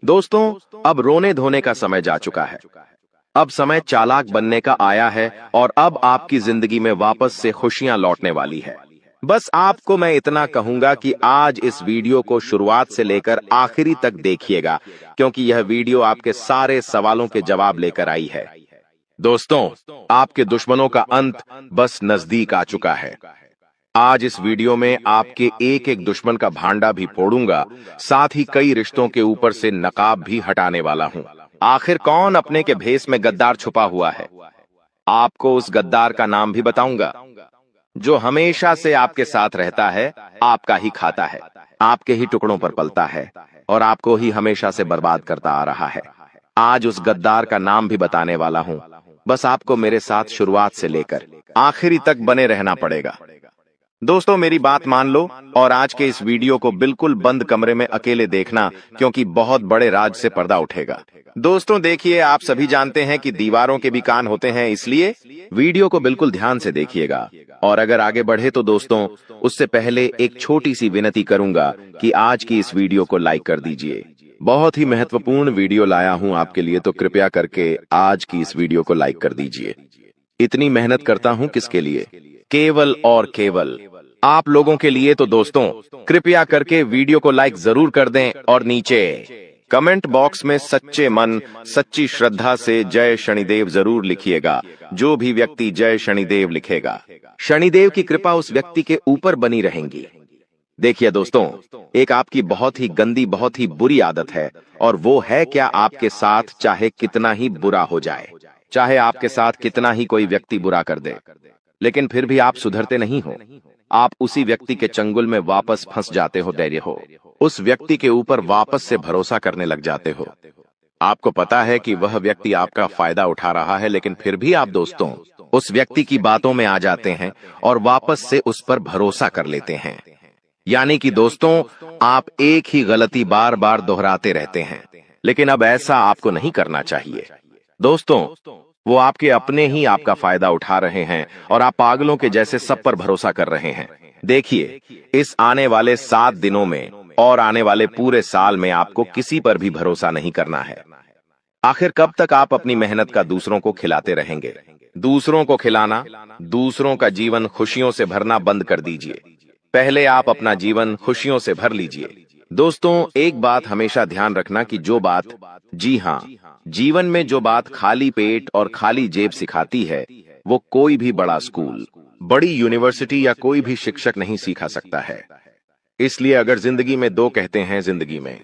दोस्तों, अब रोने धोने का समय जा चुका है। अब समय चालाक बनने का आया है और अब आपकी जिंदगी में वापस से खुशियां लौटने वाली है। बस आपको मैं इतना कहूंगा कि आज इस वीडियो को शुरुआत से लेकर आखिरी तक देखिएगा, क्योंकि यह वीडियो आपके सारे सवालों के जवाब लेकर आई है। दोस्तों, आपके दुश्मनों का अंत बस नजदीक आ चुका है। आज इस वीडियो में आपके एक एक दुश्मन का भांडा भी फोड़ूंगा, साथ ही कई रिश्तों के ऊपर से नकाब भी हटाने वाला हूं। आखिर कौन अपने के भेष में गद्दार छुपा हुआ है? आपको उस गद्दार का नाम भी बताऊंगा, जो हमेशा से आपके साथ रहता है, आपका ही खाता है, आपके ही टुकड़ों पर पलता है और आपको ही हमेशा से बर्बाद करता आ रहा है। आज उस गद्दार का नाम भी बताने वाला हूं। बस आपको मेरे साथ शुरुआत से लेकर आखिरी तक बने रहना पड़ेगा। दोस्तों, मेरी बात मान लो और आज के इस वीडियो को बिल्कुल बंद कमरे में अकेले देखना, क्योंकि बहुत बड़े राज से पर्दा उठेगा। दोस्तों देखिए, आप सभी जानते हैं कि दीवारों के भी कान होते हैं, इसलिए वीडियो को बिल्कुल ध्यान से देखिएगा। और अगर आगे बढ़े तो दोस्तों, उससे पहले एक छोटी सी विनती करूंगा कि आज की इस वीडियो को लाइक कर दीजिए। बहुत ही महत्वपूर्ण वीडियो लाया हूं आपके लिए, तो कृपया करके आज की इस वीडियो को लाइक कर दीजिए। इतनी मेहनत करता हूं किसके लिए? केवल और केवल आप लोगों के लिए। तो दोस्तों, कृपया करके वीडियो को लाइक जरूर कर दें और नीचे कमेंट बॉक्स में सच्चे मन, सच्ची श्रद्धा से जय शनिदेव जरूर लिखिएगा। जो भी व्यक्ति जय शनिदेव लिखेगा, शनिदेव की कृपा उस व्यक्ति के ऊपर बनी रहेंगी। देखिए दोस्तों, एक आपकी बहुत ही गंदी, बहुत ही बुरी आदत है, और वो है क्या, आपके साथ चाहे कितना ही बुरा हो जाए, चाहे आपके साथ कितना ही कोई व्यक्ति बुरा कर दे, लेकिन फिर भी आप सुधरते नहीं हो। आप उसी व्यक्ति के चंगुल में वापस फंस जाते हो, धैर्य हो, उस व्यक्ति के ऊपर वापस से भरोसा करने लग जाते हो। आपको पता है कि वह व्यक्ति आपका फायदा उठा रहा है, लेकिन फिर भी आप दोस्तों उस व्यक्ति की बातों में आ जाते हैं और वापस से उस पर भरोसा कर लेते हैं। यानी कि दोस्तों, आप एक ही गलती बार बार दोहराते रहते हैं, लेकिन अब ऐसा आपको नहीं करना चाहिए। दोस्तों, वो आपके अपने ही आपका फायदा उठा रहे हैं और आप पागलों के जैसे सब पर भरोसा कर रहे हैं। देखिए, इस आने वाले 7 दिनों में और आने वाले पूरे साल में आपको किसी पर भी भरोसा नहीं करना है। आखिर कब तक आप अपनी मेहनत का दूसरों को खिलाते रहेंगे? दूसरों को खिलाना, दूसरों का जीवन खुशियों से भरना बंद कर दीजिए। पहले आप अपना जीवन खुशियों से भर लीजिए। दोस्तों, एक बात हमेशा ध्यान रखना कि जो बात, जी हाँ, जीवन में जो बात खाली पेट और खाली जेब सिखाती है, वो कोई भी बड़ा स्कूल, बड़ी यूनिवर्सिटी या कोई भी शिक्षक नहीं सिखा सकता है। इसलिए अगर जिंदगी में दो कहते हैं, जिंदगी में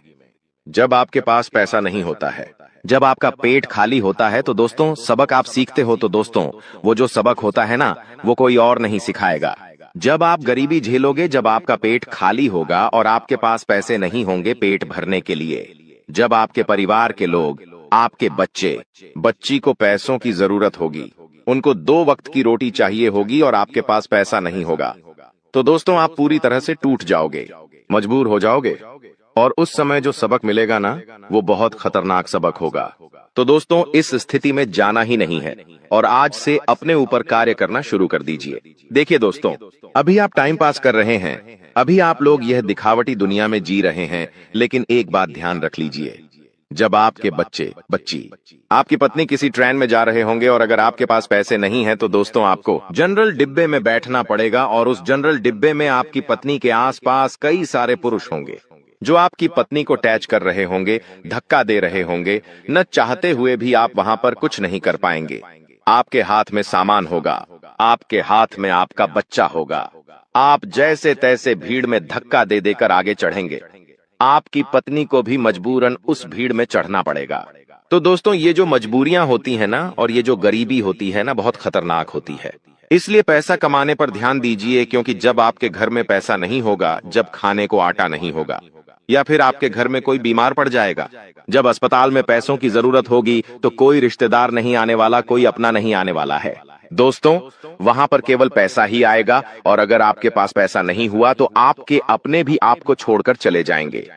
जब आपके पास पैसा नहीं होता है, जब आपका पेट खाली होता है, तो दोस्तों सबक आप सीखते हो, तो दोस्तों वो जो सबक होता है ना, वो कोई और नहीं सिखाएगा। जब आप गरीबी झेलोगे, जब आपका पेट खाली होगा और आपके पास पैसे नहीं होंगे पेट भरने के लिए, जब आपके परिवार के लोग, आपके बच्ची को पैसों की जरूरत होगी, उनको 2 वक्त की रोटी चाहिए होगी और आपके पास पैसा नहीं होगा, तो दोस्तों आप पूरी तरह से टूट जाओगे, मजबूर हो जाओगे। और उस समय जो सबक मिलेगा ना, वो बहुत खतरनाक सबक होगा। तो दोस्तों, इस स्थिति में जाना ही नहीं है और आज से अपने ऊपर कार्य करना शुरू कर दीजिए। देखिए दोस्तों, अभी आप टाइम पास कर रहे हैं, अभी आप लोग यह दिखावटी दुनिया में जी रहे हैं, लेकिन एक बात ध्यान रख लीजिए, जब आपके बच्ची, आपकी पत्नी किसी ट्रेन में जा रहे होंगे और अगर आपके पास पैसे नहीं हैं, तो दोस्तों आपको जनरल डिब्बे में बैठना पड़ेगा और उस जनरल डिब्बे में आपकी पत्नी के आसपास कई सारे पुरुष होंगे जो आपकी पत्नी को टैच कर रहे होंगे, धक्का दे रहे होंगे। न चाहते हुए भी आप वहां पर कुछ नहीं कर पाएंगे। आपके हाथ में सामान होगा, आपके हाथ में आपका बच्चा होगा, आप जैसे तैसे भीड़ में धक्का दे देकर आगे चढ़ेंगे। आपकी पत्नी को भी मजबूरन उस भीड़ में चढ़ना पड़ेगा। तो दोस्तों, ये जो मजबूरियां होती है ना, और ये जो गरीबी होती है ना, बहुत खतरनाक होती है। इसलिए पैसा कमाने पर ध्यान दीजिए, क्योंकि जब आपके घर में पैसा नहीं होगा, जब खाने को आटा नहीं होगा, या फिर आपके घर में कोई बीमार पड़ जाएगा, जब अस्पताल में पैसों की जरूरत होगी, तो कोई रिश्तेदार नहीं आने वाला, कोई अपना नहीं आने वाला है। दोस्तों, वहां पर केवल पैसा ही आएगा, और अगर आपके पास पैसा नहीं हुआ तो आपके अपने भी आपको छोड़कर चले जाएंगे।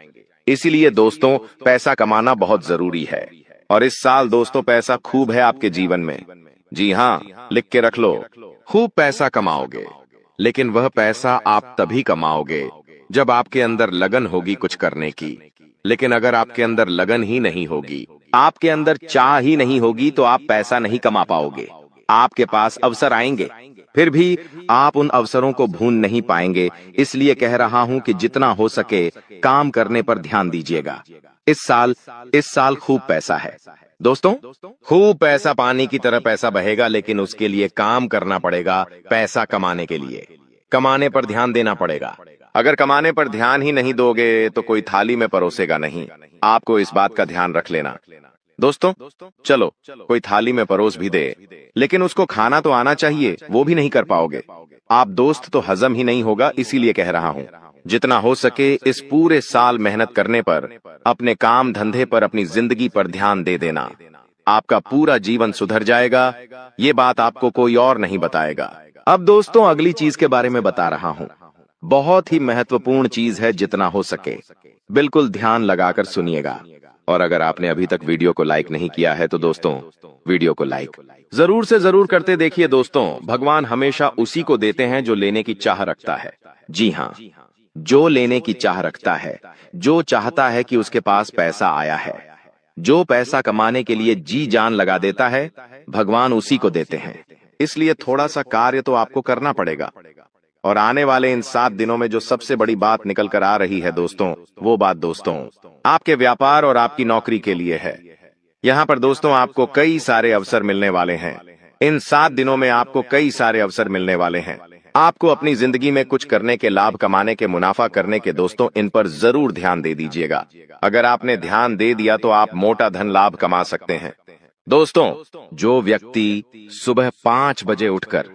इसीलिए दोस्तों, पैसा कमाना बहुत जरूरी है, और इस साल दोस्तों पैसा खूब है आपके जीवन में। जी हाँ, लिख के रख लो, खूब पैसा कमाओगे। लेकिन वह पैसा आप तभी कमाओगे जब आपके अंदर लगन होगी कुछ करने की, लेकिन अगर आपके अंदर लगन ही नहीं होगी, आपके अंदर चाह ही नहीं होगी, तो आप पैसा नहीं कमा पाओगे। आपके पास अवसर आएंगे, फिर भी आप उन अवसरों को भून नहीं पाएंगे। इसलिए कह रहा हूं कि जितना हो सके काम करने पर ध्यान दीजिएगा। इस साल खूब पैसा है दोस्तों, खूब पैसा पानी की तरह पैसा बहेगा, लेकिन उसके लिए काम करना पड़ेगा। पैसा कमाने के लिए कमाने पर ध्यान देना पड़ेगा। अगर कमाने पर ध्यान ही नहीं दोगे तो कोई थाली में परोसेगा नहीं। आपको इस बात का ध्यान रख लेना दोस्तों। चलो कोई थाली में परोस भी दे, लेकिन उसको खाना तो आना चाहिए, वो भी नहीं कर पाओगे आप दोस्त, तो हजम ही नहीं होगा। इसीलिए कह रहा हूं, जितना हो सके इस पूरे साल मेहनत करने पर, अपने काम धंधे पर, अपनी जिंदगी पर ध्यान दे देना। आपका पूरा जीवन सुधर जाएगा। ये बात आपको कोई और नहीं बताएगा। अब दोस्तों अगली चीज के बारे में बता रहा हूं। बहुत ही महत्वपूर्ण चीज है, जितना हो सके बिल्कुल ध्यान लगाकर सुनिएगा। और अगर आपने अभी तक वीडियो को लाइक नहीं किया है तो दोस्तों वीडियो को लाइक जरूर से जरूर करते देखिए। दोस्तों भगवान हमेशा उसी को देते हैं जो लेने की चाह रखता है। जी हाँ, जो लेने की चाह रखता है, जो चाहता है कि उसके पास पैसा आया है, जो पैसा कमाने के लिए जी जान लगा देता है, भगवान उसी को देते हैं। इसलिए थोड़ा सा कार्य तो आपको करना पड़ेगा। और आने वाले इन 7 दिनों में जो सबसे बड़ी बात निकल कर आ रही है दोस्तों, वो बात दोस्तों आपके व्यापार और आपकी नौकरी के लिए है। यहाँ पर दोस्तों आपको कई सारे अवसर मिलने वाले हैं। इन 7 दिनों में आपको कई सारे अवसर मिलने वाले हैं। आपको अपनी जिंदगी में कुछ करने के, लाभ कमाने के, मुनाफा करने के दोस्तों, इन पर जरूर ध्यान दे दीजिएगा। अगर आपने ध्यान दे दिया तो आप मोटा धन लाभ कमा सकते हैं। दोस्तों जो व्यक्ति सुबह 5 बजे उठकर,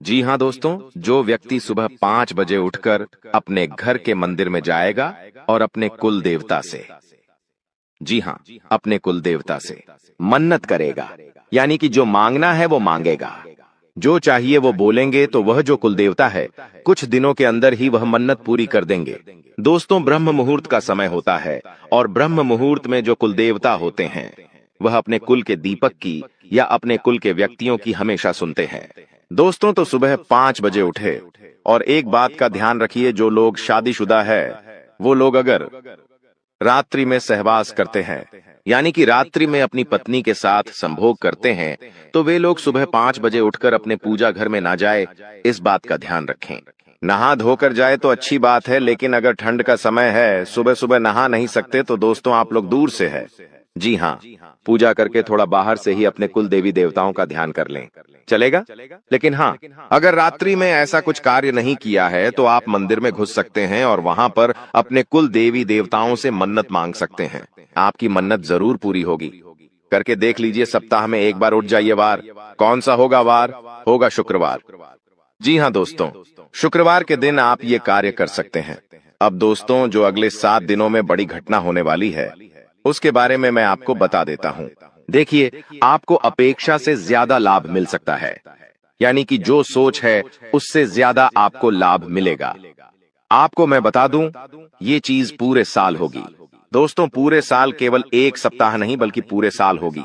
जी हाँ दोस्तों, जो व्यक्ति सुबह 5 बजे उठकर अपने घर के मंदिर में जाएगा और अपने कुल देवता से, जी हाँ, अपने कुल देवता से मन्नत करेगा, यानी कि जो मांगना है वो मांगेगा, जो चाहिए वो बोलेंगे, तो वह जो कुल देवता है कुछ दिनों के अंदर ही वह मन्नत पूरी कर देंगे। दोस्तों ब्रह्म मुहूर्त का समय होता है, और ब्रह्म मुहूर्त में जो कुल देवता होते हैं वह अपने कुल के दीपक की या अपने कुल के व्यक्तियों की हमेशा सुनते हैं। दोस्तों तो सुबह 5 बजे उठे। और एक बात का ध्यान रखिए, जो लोग शादीशुदा है वो लोग अगर रात्रि में सहवास करते हैं, यानी कि रात्रि में अपनी पत्नी के साथ संभोग करते हैं, तो वे लोग सुबह 5 बजे उठकर अपने पूजा घर में ना जाए। इस बात का ध्यान रखें। नहा धोकर जाए तो अच्छी बात है, लेकिन अगर ठंड का समय है, सुबह सुबह नहा नहीं सकते, तो दोस्तों आप लोग दूर से है, जी हाँ, पूजा करके थोड़ा बाहर से ही अपने कुल देवी देवताओं का ध्यान कर लें, चलेगा। लेकिन हाँ, अगर रात्रि में ऐसा कुछ कार्य नहीं किया है तो आप मंदिर में घुस सकते हैं और वहां पर अपने कुल देवी देवताओं से मन्नत मांग सकते हैं। आपकी मन्नत जरूर पूरी होगी। करके देख लीजिए। सप्ताह में एक बार उठ जाइए। वार कौन सा होगा? वार होगा शुक्रवार। जी हाँ दोस्तों, शुक्रवार के दिन आप ये कार्य कर सकते हैं। अब दोस्तों जो अगले 7 दिनों में बड़ी घटना होने वाली है, उसके बारे में मैं आपको बता देता हूँ। देखिए, आपको अपेक्षा से ज्यादा लाभ मिल सकता है, यानी कि जो सोच है उससे ज्यादा आपको लाभ मिलेगा। आपको मैं बता दूं, ये चीज पूरे साल होगी। दोस्तों पूरे साल, केवल एक सप्ताह नहीं बल्कि पूरे साल होगी।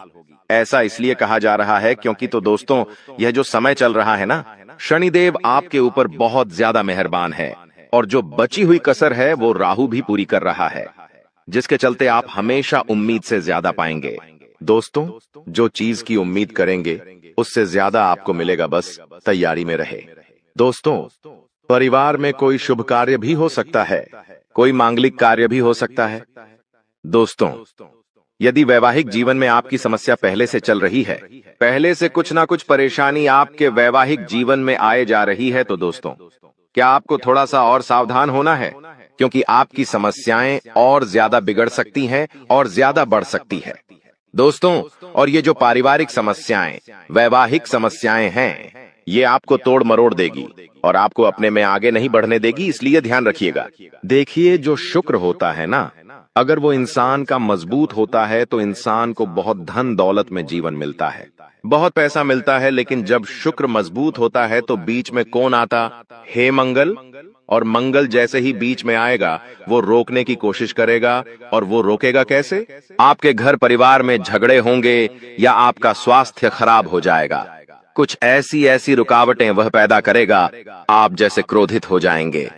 ऐसा इसलिए कहा जा रहा है क्योंकि तो दोस्तों यह जो समय चल रहा है ना, शनिदेव आपके ऊपर बहुत ज्यादा मेहरबान है, और जो बची हुई कसर है वो राहु भी पूरी कर रहा है, जिसके चलते आप हमेशा उम्मीद से ज्यादा पाएंगे। दोस्तों जो चीज की उम्मीद करेंगे उससे ज्यादा आपको मिलेगा, बस तैयारी में रहे। दोस्तों परिवार में कोई शुभ कार्य भी हो सकता है, कोई मांगलिक कार्य भी हो सकता है। दोस्तों यदि वैवाहिक जीवन में आपकी समस्या पहले से चल रही है, पहले से कुछ ना कुछ परेशानी आपके वैवाहिक जीवन में आए जा रही है, तो दोस्तों क्या आपको थोड़ा सा और सावधान होना है, क्योंकि आपकी समस्याएं और ज्यादा बिगड़ सकती हैं और ज्यादा बढ़ सकती है। दोस्तों और ये जो पारिवारिक समस्याएं, वैवाहिक समस्याएं हैं, ये आपको तोड़ मरोड़ देगी और आपको अपने में आगे नहीं बढ़ने देगी, इसलिए ध्यान रखिएगा। देखिए जो शुक्र होता है ना, अगर वो इंसान का मजबूत होता है तो इंसान को बहुत धन दौलत में जीवन मिलता है, बहुत पैसा मिलता है। लेकिन जब शुक्र मजबूत होता है तो बीच में कौन आता? हे मंगल। और मंगल जैसे ही बीच में आएगा वो रोकने की कोशिश करेगा। और वो रोकेगा कैसे? आपके घर परिवार में झगड़े होंगे या आपका स्वास्थ्य खराब हो जाएगा। कुछ ऐसी रुकावटें वह पैदा करेगा, आप जैसे क्रोधित हो जाएंगे।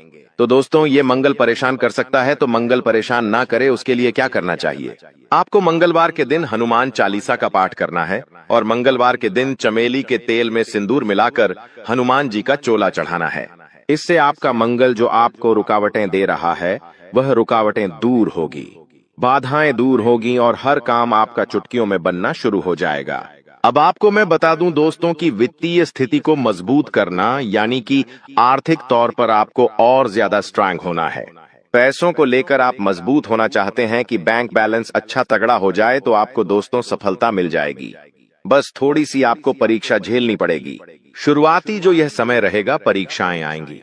तो दोस्तों, ये मंगल परेशान कर सकता है, तो मंगल परेशान ना करे उसके लिए क्या करना चाहिए? आपको मंगलवार के दिन हनुमान चालीसा का पाठ करना है और मंगलवार के दिन चमेली के तेल में सिंदूर मिलाकर हनुमान जी का चोला चढ़ाना है। इससे आपका मंगल जो आपको रुकावटें दे रहा है वह रुकावटें दूर होगी, बाधाएं दूर होगी और हर काम आपका चुटकियों में बनना शुरू हो जाएगा। अब आपको मैं बता दूं दोस्तों कि वित्तीय स्थिति को मजबूत करना यानी कि आर्थिक तौर पर आपको और ज्यादा स्ट्रांग होना है। पैसों को लेकर आप मजबूत होना चाहते हैं कि बैंक बैलेंस अच्छा तगड़ा हो जाए, तो आपको दोस्तों सफलता मिल जाएगी। बस थोड़ी सी आपको परीक्षा झेलनी पड़ेगी। शुरुआती जो यह समय रहेगा, परीक्षाएं आएंगी,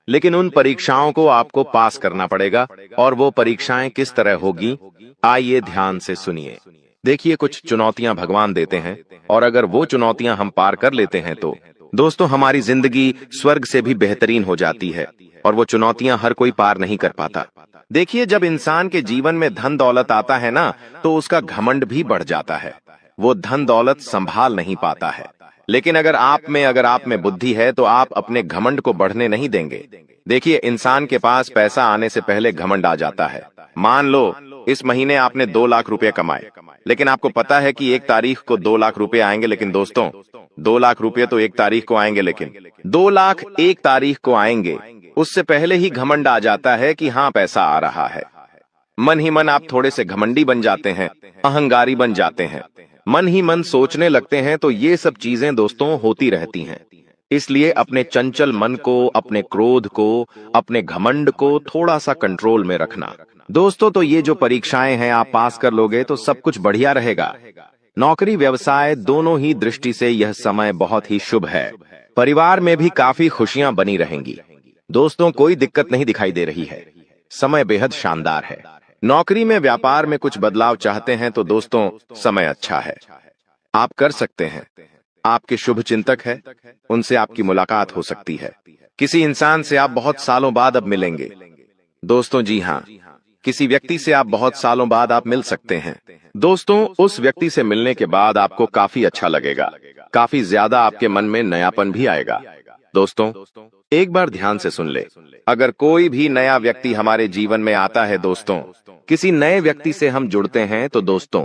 लेकिन उन परीक्षाओं को आपको पास करना पड़ेगा। और वो परीक्षाएं किस तरह होगी, आइए ध्यान से सुनिए। देखिए, कुछ चुनौतियां भगवान देते हैं और अगर वो चुनौतियां हम पार कर लेते हैं तो दोस्तों हमारी जिंदगी स्वर्ग से भी बेहतरीन हो जाती है। और वो चुनौतियां हर कोई पार नहीं कर पाता। देखिए, जब इंसान के जीवन में धन दौलत आता है ना, तो उसका घमंड भी बढ़ जाता है। वो धन दौलत संभाल नहीं पाता है। लेकिन अगर आप में बुद्धि है तो आप अपने घमंड को बढ़ने नहीं देंगे। देखिए, इंसान के पास पैसा आने से पहले घमंड आ जाता है। मान लो इस महीने आपने 2 लाख रुपए कमाए, लेकिन आपको पता है कि 1 तारीख को 2 लाख रुपए आएंगे। लेकिन दोस्तों, 2 लाख रुपए तो 1 तारीख को आएंगे, लेकिन 2 लाख 1 तारीख को आएंगे, उससे पहले ही घमंड आ जाता है कि हाँ पैसा आ रहा है। मन ही मन आप थोड़े से घमंडी बन जाते हैं, अहंकारी बन जाते हैं, मन ही मन सोचने लगते हैं। तो ये सब चीजें दोस्तों होती रहती हैं। इसलिए अपने चंचल मन को, अपने क्रोध को, अपने घमंड को थोड़ा सा कंट्रोल में रखना। दोस्तों, तो ये जो परीक्षाएं हैं आप पास कर लोगे तो सब कुछ बढ़िया रहेगा। नौकरी व्यवसाय दोनों ही दृष्टि से यह समय बहुत ही शुभ है। परिवार में भी काफी खुशियां बनी रहेंगी। दोस्तों, कोई दिक्कत नहीं दिखाई दे रही है। समय बेहद शानदार है। नौकरी में, व्यापार में कुछ बदलाव चाहते हैं तो दोस्तों समय अच्छा है, आप कर सकते हैं। आपके शुभ चिंतक है, उनसे आपकी मुलाकात हो सकती है। किसी इंसान से आप बहुत सालों बाद अब मिलेंगे। दोस्तों जी हाँ, किसी व्यक्ति से आप बहुत सालों बाद आप मिल सकते हैं। दोस्तों, उस व्यक्ति से मिलने के बाद आपको काफी अच्छा लगेगा, काफी ज्यादा आपके मन में नयापन भी आएगा। दोस्तों, एक बार ध्यान से सुन ले, अगर कोई भी नया व्यक्ति हमारे जीवन में आता है दोस्तों, किसी नए व्यक्ति से हम जुड़ते हैं तो दोस्तों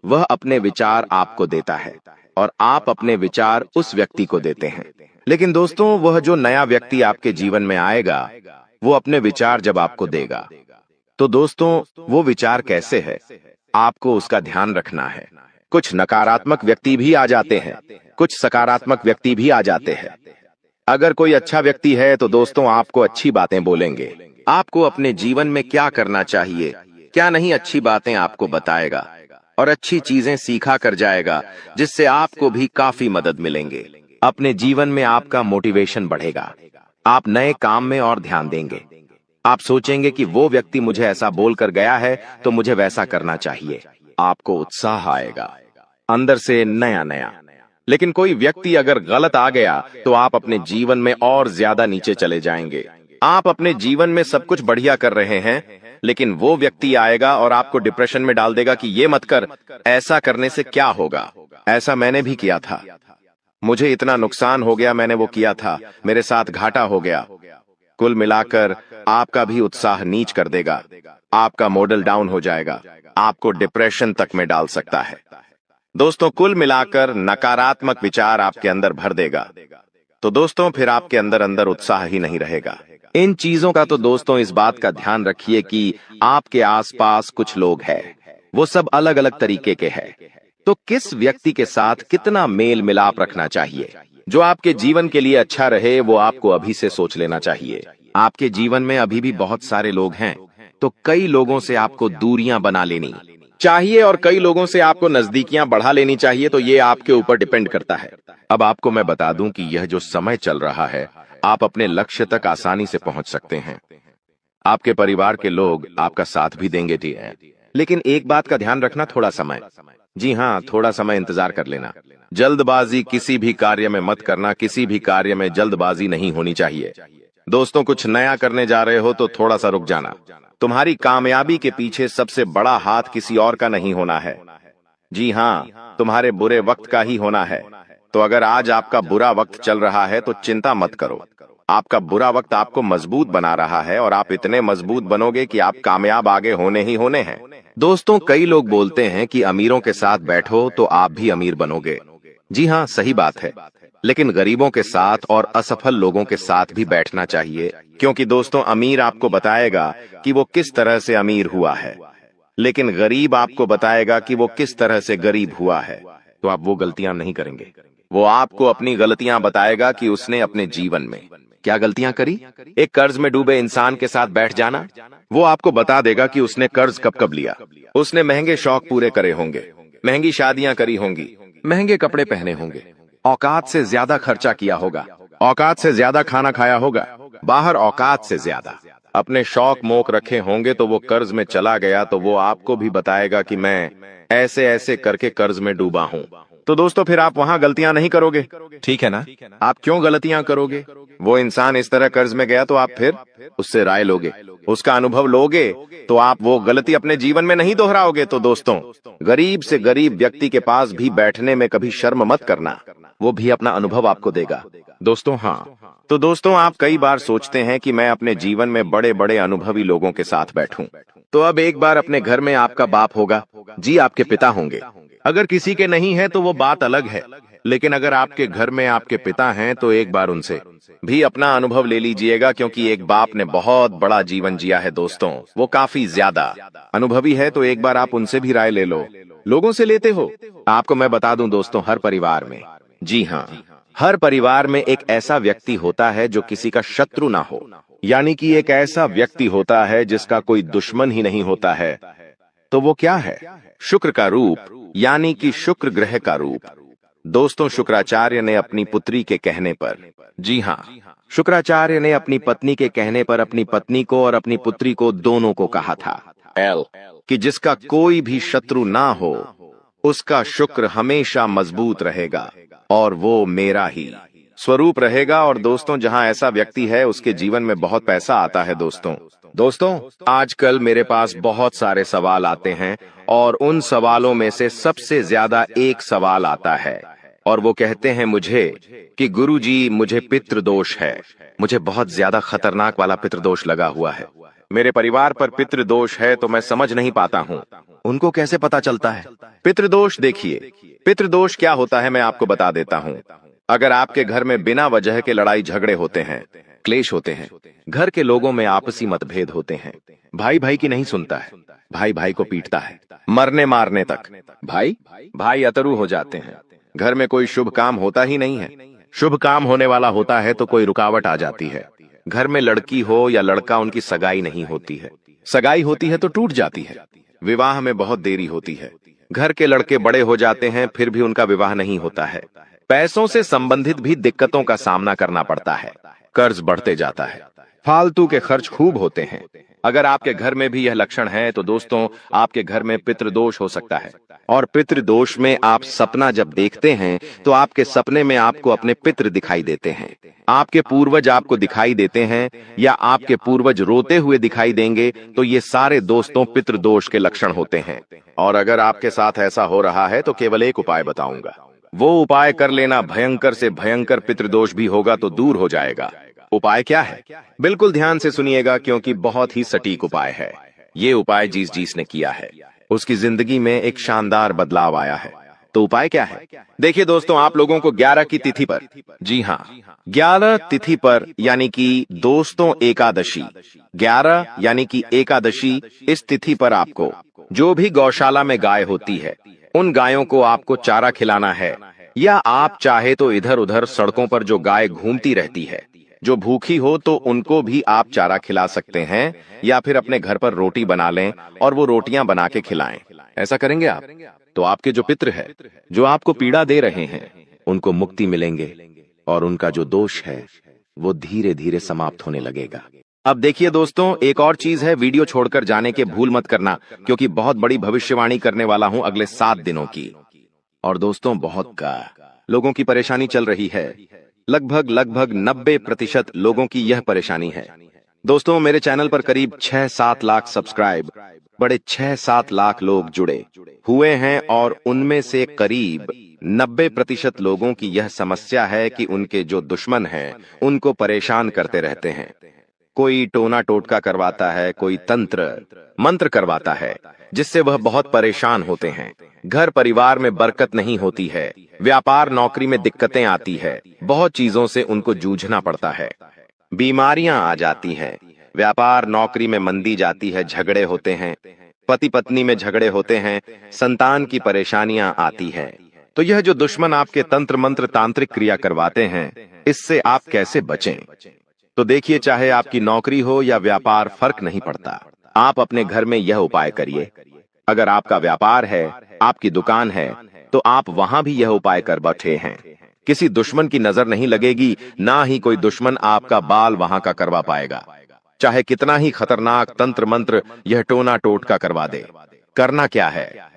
वह अपने विचार आपको देता है और आप अपने विचार उस व्यक्ति को देते हैं। लेकिन दोस्तों, वह जो नया व्यक्ति आपके जीवन में आएगा, वो अपने विचार जब आपको देगा, तो दोस्तों वो विचार कैसे है, आपको उसका ध्यान रखना है। कुछ नकारात्मक व्यक्ति भी आ जाते हैं, कुछ सकारात्मक व्यक्ति भी आ जाते हैं। अगर कोई अच्छा व्यक्ति है तो दोस्तों आपको अच्छी बातें बोलेंगे, आपको अपने जीवन में क्या करना चाहिए, क्या नहीं, अच्छी बातें आपको बताएगा और अच्छी चीजें सीखा कर जाएगा, जिससे आपको भी काफी मदद मिलेंगे। अपने जीवन में आपका मोटिवेशन बढ़ेगा, आप नए काम में और ध्यान देंगे। आप सोचेंगे कि वो व्यक्ति मुझे ऐसा बोलकर गया है तो मुझे वैसा करना चाहिए। आपको उत्साह आएगा अंदर से नया नया। लेकिन कोई व्यक्ति अगर गलत आ गया तो आप अपने जीवन में और ज्यादा नीचे चले जाएंगे। आप अपने जीवन में सब कुछ बढ़िया कर रहे हैं, लेकिन वो व्यक्ति आएगा और आपको डिप्रेशन में डाल देगा कि ये मत कर, ऐसा करने से क्या होगा, ऐसा मैंने भी किया था, मुझे इतना नुकसान हो गया, मैंने वो किया था, मेरे साथ घाटा हो गया। कुल मिलाकर आपका भी उत्साह नीच कर देगा, आपका मॉडल डाउन हो जाएगा, आपको डिप्रेशन तक में डाल सकता है। दोस्तों, कुल मिलाकर नकारात्मक विचार आपके अंदर भर देगा। तो दोस्तों फिर आपके अंदर अंदर उत्साह ही नहीं रहेगा। इन चीजों का तो दोस्तों इस बात का ध्यान रखिए कि आपके आसपास कुछ लोग हैं, वो सब अलग अलग तरीके के हैं। तो किस व्यक्ति के साथ कितना मेल मिलाप रखना चाहिए जो आपके जीवन के लिए अच्छा रहे, वो आपको अभी से सोच लेना चाहिए। आपके जीवन में अभी भी बहुत सारे लोग हैं, तो कई लोगों से आपको दूरियां बना लेनी चाहिए और कई लोगों से आपको नजदीकियां बढ़ा लेनी चाहिए। तो ये आपके ऊपर डिपेंड करता है। अब आपको मैं बता दूं कि यह जो समय चल रहा है, आप अपने लक्ष्य तक आसानी से पहुंच सकते हैं। आपके परिवार के लोग आपका साथ भी देंगे जी, लेकिन एक बात का ध्यान रखना, थोड़ा समय, जी हाँ, थोड़ा समय इंतजार कर लेना। जल्दबाजी किसी भी कार्य में मत करना, किसी भी कार्य में जल्दबाजी नहीं होनी चाहिए। दोस्तों, कुछ नया करने जा रहे हो तो थोड़ा सा रुक जाना। तुम्हारी कामयाबी के पीछे सबसे बड़ा हाथ किसी और का नहीं होना है, जी हाँ, तुम्हारे बुरे वक्त का ही होना है। तो अगर आज आपका बुरा वक्त चल रहा है तो चिंता मत करो, आपका बुरा वक्त आपको मजबूत बना रहा है और आप इतने मजबूत बनोगे कि आप कामयाब आगे होने ही होने हैं। दोस्तों, कई लोग बोलते हैं कि अमीरों के साथ बैठो तो आप भी अमीर बनोगे। जी हाँ, सही बात है। लेकिन गरीबों के साथ और असफल लोगों के साथ भी बैठना चाहिए, क्योंकि दोस्तों अमीर आपको बताएगा कि वो किस तरह से अमीर हुआ है, लेकिन गरीब आपको बताएगा कि वो किस तरह से गरीब हुआ है। तो आप वो गलतियां नहीं करेंगे। वो आपको अपनी गलतियां बताएगा कि उसने अपने जीवन में क्या गलतियां करी। एक कर्ज में डूबे इंसान के साथ बैठ जाना, वो आपको बता देगा कि उसने कर्ज कब कब लिया। उसने महंगे शौक पूरे करे होंगे, महंगी शादियां करी होंगी, महंगे कपड़े पहने होंगे, औकात से ज्यादा खर्चा किया होगा, औकात से ज्यादा खाना खाया होगा, बाहर औकात से ज्यादा अपने शौक मोक रखे होंगे। तो वो कर्ज में चला गया तो वो आपको भी बताएगा कि मैं ऐसे ऐसे करके कर्ज में डूबा हूं। तो दोस्तों फिर आप वहां गलतियां नहीं करोगे, ठीक है ना? आप क्यों गलतियां करोगे? वो इंसान इस तरह कर्ज में गया तो आप फिर उससे राय लोगे, उसका अनुभव लोगे, तो आप वो गलती अपने जीवन में नहीं दोहराओगे। तो दोस्तों, गरीब से गरीब व्यक्ति के पास भी बैठने में कभी शर्म मत करना, वो भी अपना अनुभव आपको देगा। दोस्तों हाँ, तो दोस्तों आप कई बार सोचते हैं कि मैं अपने जीवन में बड़े बड़े अनुभवी लोगों के साथ बैठूं। तो अब एक बार अपने घर में आपका बाप होगा, जी आपके पिता होंगे। अगर किसी के नहीं है तो वो बात अलग है, लेकिन अगर आपके घर में आपके पिता हैं तो एक बार उनसे भी अपना अनुभव ले लीजिएगा, क्योंकि एक बाप ने बहुत बड़ा जीवन जिया है दोस्तों, वो काफी ज्यादा अनुभवी है। तो एक बार आप उनसे भी राय ले लो। लोगों से लेते हो? आपको मैं बता दूं दोस्तों, हर परिवार में, जी हाँ, हर परिवार में एक ऐसा व्यक्ति होता है जो किसी का शत्रु ना हो, यानी कि एक ऐसा व्यक्ति होता है जिसका कोई दुश्मन ही नहीं होता है। तो वो क्या है? शुक्र का रूप, यानी कि शुक्र ग्रह का रूप। दोस्तों, शुक्राचार्य ने अपनी पुत्री के कहने पर, जी हाँ, शुक्राचार्य ने अपनी पत्नी के कहने पर अपनी पत्नी को और अपनी पुत्री को दोनों को कहा था कि जिसका कोई भी शत्रु ना हो उसका शुक्र हमेशा मजबूत रहेगा और वो मेरा ही स्वरूप रहेगा। और दोस्तों, जहां ऐसा व्यक्ति है उसके जीवन में बहुत पैसा आता है। दोस्तों आजकल मेरे पास बहुत सारे सवाल आते हैं और उन सवालों में से सबसे ज्यादा एक सवाल आता है और वो कहते हैं मुझे कि गुरुजी मुझे पितृदोष है, मुझे बहुत ज्यादा खतरनाक वाला पितृदोष लगा हुआ है, मेरे परिवार पर पितृदोष है, तो मैं समझ नहीं पाता हूँ, उनको कैसे पता चलता है? पितृदोष देखिए, पितृदोष क्या होता है मैं आपको बता देता हूँ। अगर आपके घर में बिना वजह के लड़ाई झगड़े होते हैं, क्लेश होते हैं, घर के लोगों में आपसी मतभेद होते हैं, भाई भाई की नहीं सुनता है, भाई भाई को पीटता है, मरने मारने तक भाई भाई अतरू हो जाते हैं, घर में कोई शुभ काम होता ही नहीं है, शुभ काम होने वाला होता है तो कोई रुकावट आ जाती है, घर में लड़की हो या लड़का उनकी सगाई नहीं होती है, सगाई होती है तो टूट जाती है, विवाह में बहुत देरी होती है, घर के लड़के बड़े हो जाते हैं फिर भी उनका विवाह नहीं होता है, पैसों से संबंधित भी दिक्कतों का सामना करना पड़ता है, कर्ज बढ़ते जाता है, फालतू के खर्च खूब होते हैं। अगर आपके घर में भी यह लक्षण है तो दोस्तों आपके घर में पितृदोष हो सकता है। और पितृदोष में आप सपना जब देखते हैं तो आपके सपने में आपको अपने पितृ दिखाई देते हैं, आपके पूर्वज आपको दिखाई देते हैं या आपके पूर्वज रोते हुए दिखाई देंगे, तो ये सारे दोस्तों पितृदोष के लक्षण होते हैं। और अगर आपके साथ ऐसा हो रहा है तो केवल एक उपाय बताऊंगा, वो उपाय कर लेना, भयंकर से भयंकर पितृदोष भी होगा तो दूर हो जाएगा। उपाय क्या है? बिल्कुल ध्यान से सुनिएगा, क्योंकि बहुत ही सटीक उपाय है। ये उपाय जिस ने किया है उसकी जिंदगी में एक शानदार बदलाव आया है। तो उपाय क्या है? देखिए दोस्तों, आप लोगों को 11 की तिथि पर, जी हाँ 11 तिथि पर, यानी कि दोस्तों एकादशी, 11 यानी कि एकादशी, इस तिथि पर आपको जो भी गौशाला में गाय होती है उन गायों को आपको चारा खिलाना है, या आप चाहे तो इधर उधर सड़कों पर जो गाय घूमती रहती है जो भूखी हो तो उनको भी आप चारा खिला सकते हैं, या फिर अपने घर पर रोटी बना लें और वो रोटियां बना के खिलाएं। ऐसा करेंगे आप तो आपके जो पितृ है जो आपको पीड़ा दे रहे हैं उनको मुक्ति मिलेंगे और उनका जो दोष है वो धीरे धीरे समाप्त होने लगेगा। अब देखिए दोस्तों, एक और चीज है, वीडियो छोड़कर जाने के भूल मत करना, क्योंकि बहुत बड़ी भविष्यवाणी करने वाला हूं अगले 7 दिनों की। और दोस्तों बहुत लोगों की परेशानी चल रही है, लगभग 90% लोगों की यह परेशानी है। दोस्तों मेरे चैनल पर करीब 6-7 लाख सब्सक्राइब, बड़े 6-7 लाख लोग जुड़े हुए हैं और उनमें से करीब 90% लोगों की यह समस्या है कि उनके जो दुश्मन हैं, उनको परेशान करते रहते हैं। कोई टोना टोटका करवाता है, कोई तंत्र मंत्र करवाता है, जिससे वह बहुत परेशान होते हैं। घर परिवार में बरकत नहीं होती है, व्यापार नौकरी में दिक्कतें आती है, बहुत चीजों से उनको जूझना पड़ता है। बीमारियां आ जाती हैं, व्यापार नौकरी में मंदी जाती है, झगड़े होते हैं, पति पत्नी में झगड़े होते हैं, संतान की परेशानियां आती हैं। तो यह जो दुश्मन आपके तंत्र मंत्र तांत्रिक क्रिया करवाते हैं, इससे आप कैसे बचें? तो देखिए, चाहे आपकी नौकरी हो या व्यापार, फर्क नहीं पड़ता। आप अपने घर में यह उपाय करिए। अगर आपका व्यापार है, आपकी दुकान है, तो आप वहां भी यह उपाय कर बैठे हैं। किसी दुश्मन की नजर नहीं लगेगी, ना ही कोई दुश्मन आपका बाल वहां का करवा पाएगा। चाहे कितना ही खतरनाक तंत्र मंत्र यह टोना टोटका करवा दे। करना क्या है?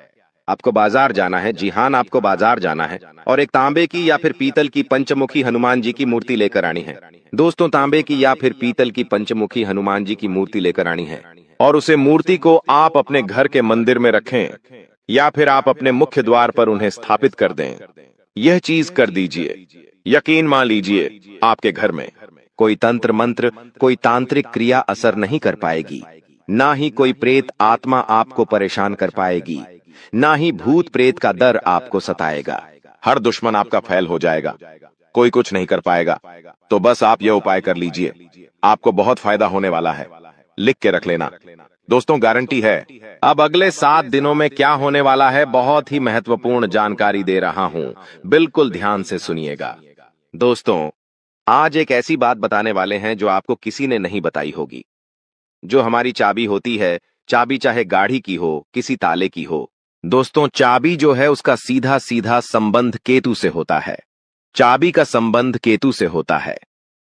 आपको बाजार जाना है। जी हां, आपको बाजार जाना है और एक तांबे की या फिर पीतल की पंचमुखी हनुमान जी की मूर्ति लेकर आनी है। दोस्तों, तांबे की या फिर पीतल की पंचमुखी हनुमान जी की मूर्ति लेकर आनी है और उसे मूर्ति को आप अपने घर के मंदिर में रखें या फिर आप अपने मुख्य द्वार पर उन्हें स्थापित कर दें। यह चीज कर दीजिए, यकीन मान लीजिए, आपके घर में कोई तंत्र मंत्र, कोई तांत्रिक क्रिया असर नहीं कर पाएगी। ना ही कोई प्रेत आत्मा आपको परेशान कर पाएगी, ना ही भूत प्रेत का डर आपको सताएगा। हर दुश्मन आपका फैल हो जाएगा, कोई कुछ नहीं कर पाएगा। तो बस आप यह उपाय कर लीजिए, आपको बहुत फायदा होने वाला है। लिख के रख लेना दोस्तों, गारंटी है। अब अगले 7 दिनों में क्या होने वाला है, बहुत ही महत्वपूर्ण जानकारी दे रहा हूं, बिल्कुल ध्यान से सुनिएगा। दोस्तों, आज एक ऐसी बात बताने वाले हैं जो आपको किसी ने नहीं बताई होगी। जो हमारी चाबी होती है, चाबी चाहे गाड़ी की हो, किसी ताले की हो, दोस्तों, चाबी जो है उसका सीधा सीधा संबंध केतु से होता है। चाबी का संबंध केतु से होता है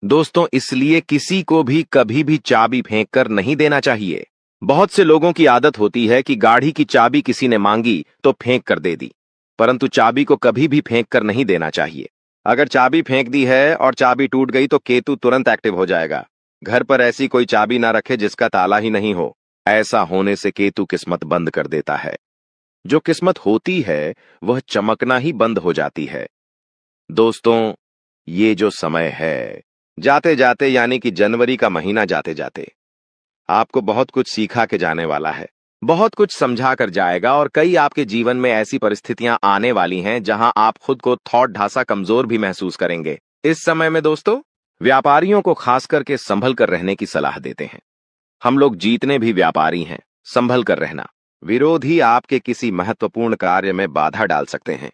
दोस्तों, इसलिए किसी को भी कभी भी चाबी फेंक कर नहीं देना चाहिए। बहुत से लोगों की आदत होती है कि गाड़ी की चाबी किसी ने मांगी तो फेंक कर दे दी, परंतु चाबी को कभी भी फेंक कर नहीं देना चाहिए। अगर चाबी फेंक दी है और चाबी टूट गई तो केतु तुरंत एक्टिव हो जाएगा। घर पर ऐसी कोई चाबी ना रखे जिसका ताला ही नहीं हो। ऐसा होने से केतु किस्मत बंद कर देता है। जो किस्मत होती है वह चमकना ही बंद हो जाती है। दोस्तों, ये जो समय है, जाते जाते यानी कि जनवरी का महीना जाते जाते आपको बहुत कुछ सिखा के जाने वाला है, बहुत कुछ समझा कर जाएगा और कई आपके जीवन में ऐसी परिस्थितियां आने वाली हैं जहां आप खुद को थोड़ा ढासा कमजोर भी महसूस करेंगे। इस समय में दोस्तों, व्यापारियों को खास करके संभल कर रहने की सलाह देते हैं। हम लोग जीतने भी व्यापारी हैं, संभल कर रहना। विरोधी आपके किसी महत्वपूर्ण कार्य में बाधा डाल सकते हैं।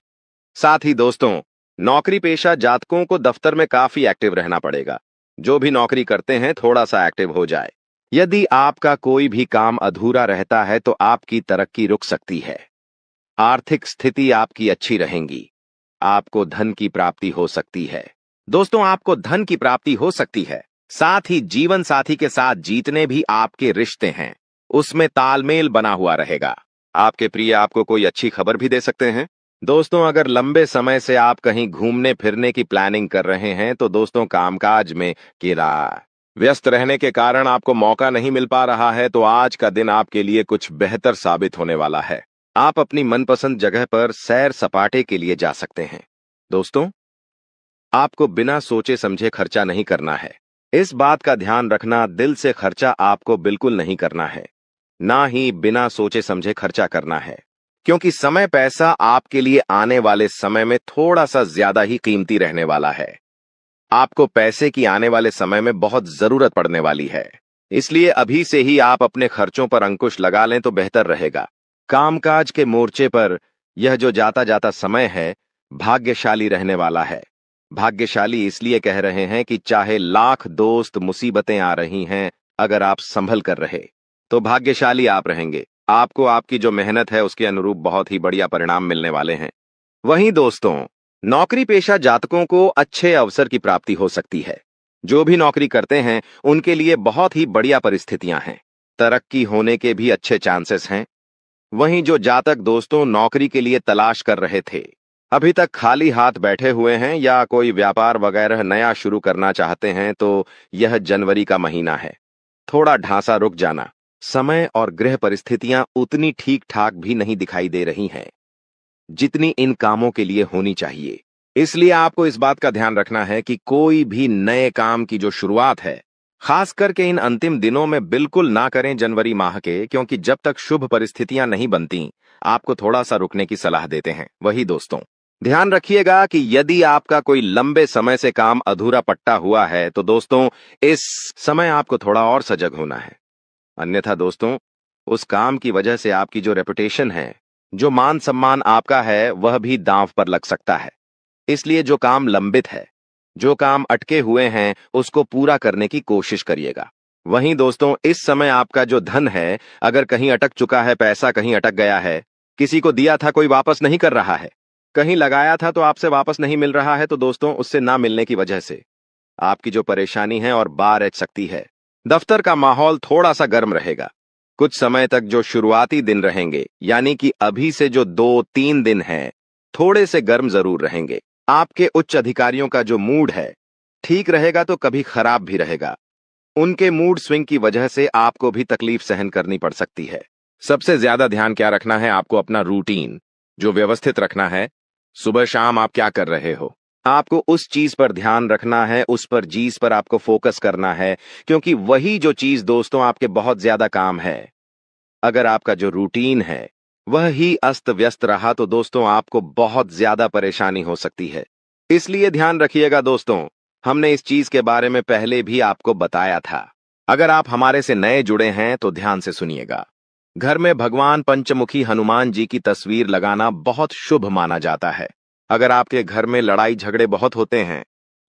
साथ ही दोस्तों, नौकरी पेशा जातकों को दफ्तर में काफी एक्टिव रहना पड़ेगा। जो भी नौकरी करते हैं, थोड़ा सा एक्टिव हो जाए। यदि आपका कोई भी काम अधूरा रहता है तो आपकी तरक्की रुक सकती है। आर्थिक स्थिति आपकी अच्छी रहेगी। आपको धन की प्राप्ति हो सकती है। दोस्तों, आपको धन की प्राप्ति हो सकती है। साथ ही जीवन साथी के साथ जीतने भी आपके रिश्ते हैं, उसमें तालमेल बना हुआ रहेगा। आपके प्रिय आपको कोई अच्छी खबर भी दे सकते हैं। दोस्तों, अगर लंबे समय से आप कहीं घूमने फिरने की प्लानिंग कर रहे हैं तो दोस्तों, कामकाज में व्यस्त रहने के कारण आपको मौका नहीं मिल पा रहा है, तो आज का दिन आपके लिए कुछ बेहतर साबित होने वाला है। आप अपनी मनपसंद जगह पर सैर सपाटे के लिए जा सकते हैं। दोस्तों, आपको बिना सोचे समझे खर्चा नहीं करना है। इस बात का ध्यान रखना, दिल से खर्चा आपको बिल्कुल नहीं करना है, ना ही बिना सोचे समझे खर्चा करना है, क्योंकि समय पैसा आपके लिए आने वाले समय में थोड़ा सा ज्यादा ही कीमती रहने वाला है। आपको पैसे की आने वाले समय में बहुत जरूरत पड़ने वाली है, इसलिए अभी से ही आप अपने खर्चों पर अंकुश लगा लें तो बेहतर रहेगा। कामकाज के मोर्चे पर यह जो जाता जाता समय है, भाग्यशाली रहने वाला है। भाग्यशाली इसलिए कह रहे हैं कि चाहे लाख दोस्त मुसीबतें आ रही हैं, अगर आप संभल कर रहे तो भाग्यशाली आप रहेंगे। आपको आपकी जो मेहनत है उसके अनुरूप बहुत ही बढ़िया परिणाम मिलने वाले हैं। वहीं दोस्तों, नौकरी पेशा जातकों को अच्छे अवसर की प्राप्ति हो सकती है। जो भी नौकरी करते हैं उनके लिए बहुत ही बढ़िया परिस्थितियां हैं। तरक्की होने के भी अच्छे चांसेस हैं। वहीं जो जातक दोस्तों नौकरी के लिए तलाश कर रहे थे, अभी तक खाली हाथ बैठे हुए हैं या कोई व्यापार वगैरह नया शुरू करना चाहते हैं, तो यह जनवरी का महीना है। थोड़ा ढांसा रुक जाना। समय और गृह परिस्थितियां उतनी ठीक ठाक भी नहीं दिखाई दे रही हैं। जितनी इन कामों के लिए होनी चाहिए। इसलिए आपको इस बात का ध्यान रखना है कि कोई भी नए काम की जो शुरुआत है, खास करके इन अंतिम दिनों में बिल्कुल ना करें जनवरी माह के, क्योंकि जब तक शुभ परिस्थितियां नहीं बनती, आपको थोड़ा सा रुकने की सलाह देते हैं। वही दोस्तों, ध्यान रखिएगा कि यदि आपका कोई लंबे समय से काम अधूरा पट्टा हुआ है तो दोस्तों इस समय आपको थोड़ा और सजग होना है। अन्यथा दोस्तों, उस काम की वजह से आपकी जो रेपुटेशन है, जो मान सम्मान आपका है, वह भी दांव पर लग सकता है। इसलिए जो काम लंबित है, जो काम अटके हुए हैं, उसको पूरा करने की कोशिश करिएगा। वहीं दोस्तों, इस समय आपका जो धन है, अगर कहीं अटक चुका है, पैसा कहीं अटक गया है, किसी को दिया था कोई वापस नहीं कर रहा है, कहीं लगाया था तो आपसे वापस नहीं मिल रहा है, तो दोस्तों उससे ना मिलने की वजह से आपकी जो परेशानी है और बार ऐठ सकती है। दफ्तर का माहौल थोड़ा सा गर्म रहेगा। कुछ समय तक जो शुरुआती दिन रहेंगे, यानी कि अभी से जो 2-3 दिन हैं, थोड़े से गर्म जरूर रहेंगे। आपके उच्च अधिकारियों का जो मूड है, ठीक रहेगा तो कभी खराब भी रहेगा। उनके मूड स्विंग की वजह से आपको भी तकलीफ सहन करनी पड़ सकती है। सबसे ज्यादा ध्यान क्या रखना है, आपको अपना रूटीन जो व्यवस्थित रखना है। सुबह शाम आप क्या कर रहे हो, आपको उस चीज पर ध्यान रखना है, उस पर चीज पर आपको फोकस करना है, क्योंकि वही जो चीज दोस्तों आपके बहुत ज्यादा काम है। अगर आपका जो रूटीन है वह ही अस्त व्यस्त रहा तो दोस्तों आपको बहुत ज्यादा परेशानी हो सकती है। इसलिए ध्यान रखिएगा दोस्तों, हमने इस चीज के बारे में पहले भी आपको बताया था। अगर आप हमारे से नए जुड़े हैं तो ध्यान से सुनिएगा। घर में भगवान पंचमुखी हनुमान जी की तस्वीर लगाना बहुत शुभ माना जाता है। अगर आपके घर में लड़ाई झगड़े बहुत होते हैं,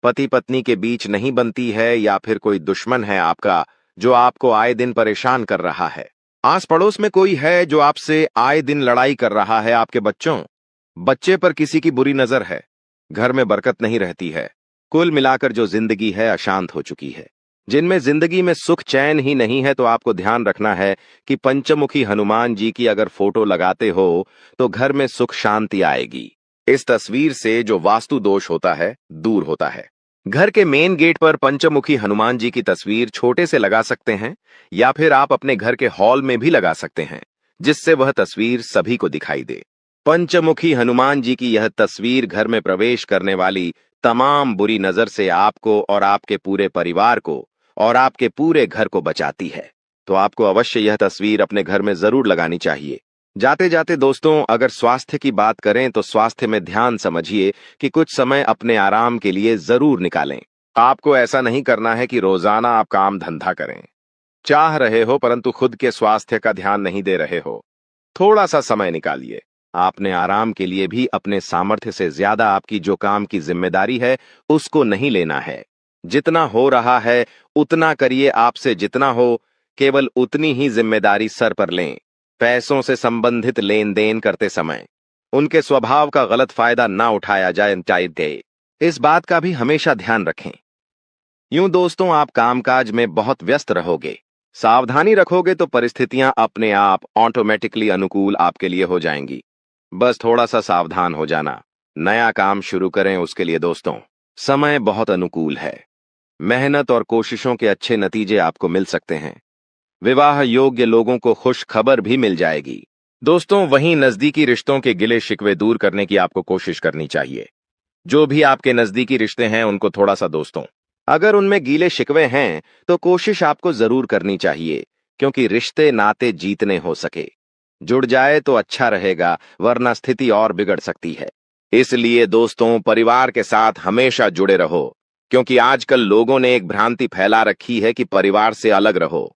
पति पत्नी के बीच नहीं बनती है, या फिर कोई दुश्मन है आपका जो आपको आए दिन परेशान कर रहा है, आस पड़ोस में कोई है जो आपसे आए दिन लड़ाई कर रहा है, आपके बच्चे पर किसी की बुरी नजर है, घर में बरकत नहीं रहती है, कुल मिलाकर जो जिंदगी है अशांत हो चुकी है, जिनमें जिंदगी में सुख चैन ही नहीं है, तो आपको ध्यान रखना है कि पंचमुखी हनुमान जी की अगर फोटो लगाते हो तो घर में सुख शांति आएगी। इस तस्वीर से जो वास्तु दोष होता है दूर होता है। घर के मेन गेट पर पंचमुखी हनुमान जी की तस्वीर छोटे से लगा सकते हैं, या फिर आप अपने घर के हॉल में भी लगा सकते हैं, जिससे वह तस्वीर सभी को दिखाई दे। पंचमुखी हनुमान जी की यह तस्वीर घर में प्रवेश करने वाली तमाम बुरी नजर से आपको और आपके पूरे परिवार को और आपके पूरे घर को बचाती है। तो आपको अवश्य यह तस्वीर अपने घर में जरूर लगानी चाहिए। जाते जाते दोस्तों, अगर स्वास्थ्य की बात करें तो स्वास्थ्य में ध्यान समझिए कि कुछ समय अपने आराम के लिए जरूर निकालें। आपको ऐसा नहीं करना है कि रोजाना आप काम धंधा करें, चाह रहे हो परंतु खुद के स्वास्थ्य का ध्यान नहीं दे रहे हो। थोड़ा सा समय निकालिए। आपने आराम के लिए भी अपने सामर्थ्य से ज्यादा आपकी जो काम की जिम्मेदारी है उसको नहीं लेना है। जितना हो रहा है उतना करिए, आपसे जितना हो केवल उतनी ही जिम्मेदारी सर पर लें। पैसों से संबंधित लेन देन करते समय उनके स्वभाव का गलत फायदा ना उठाया जाए चाहिए, इस बात का भी हमेशा ध्यान रखें। यूं दोस्तों, आप कामकाज में बहुत व्यस्त रहोगे, सावधानी रखोगे तो परिस्थितियां अपने आप ऑटोमेटिकली अनुकूल आपके लिए हो जाएंगी। बस थोड़ा सा सावधान हो जाना। नया काम शुरू करें उसके लिए दोस्तों समय बहुत अनुकूल है। मेहनत और कोशिशों के अच्छे नतीजे आपको मिल सकते हैं। विवाह योग्य लोगों को खुश खबर भी मिल जाएगी। दोस्तों, वहीं नजदीकी रिश्तों के गिले शिकवे दूर करने की आपको कोशिश करनी चाहिए। जो भी आपके नजदीकी रिश्ते हैं उनको थोड़ा सा दोस्तों, अगर उनमें गीले शिकवे हैं तो कोशिश आपको जरूर करनी चाहिए, क्योंकि रिश्ते नाते जीतने हो सके जुड़ जाए तो अच्छा रहेगा, वरना स्थिति और बिगड़ सकती है। इसलिए दोस्तों, परिवार के साथ हमेशा जुड़े रहो, क्योंकि आजकल लोगों ने एक भ्रांति फैला रखी है कि परिवार से अलग रहो,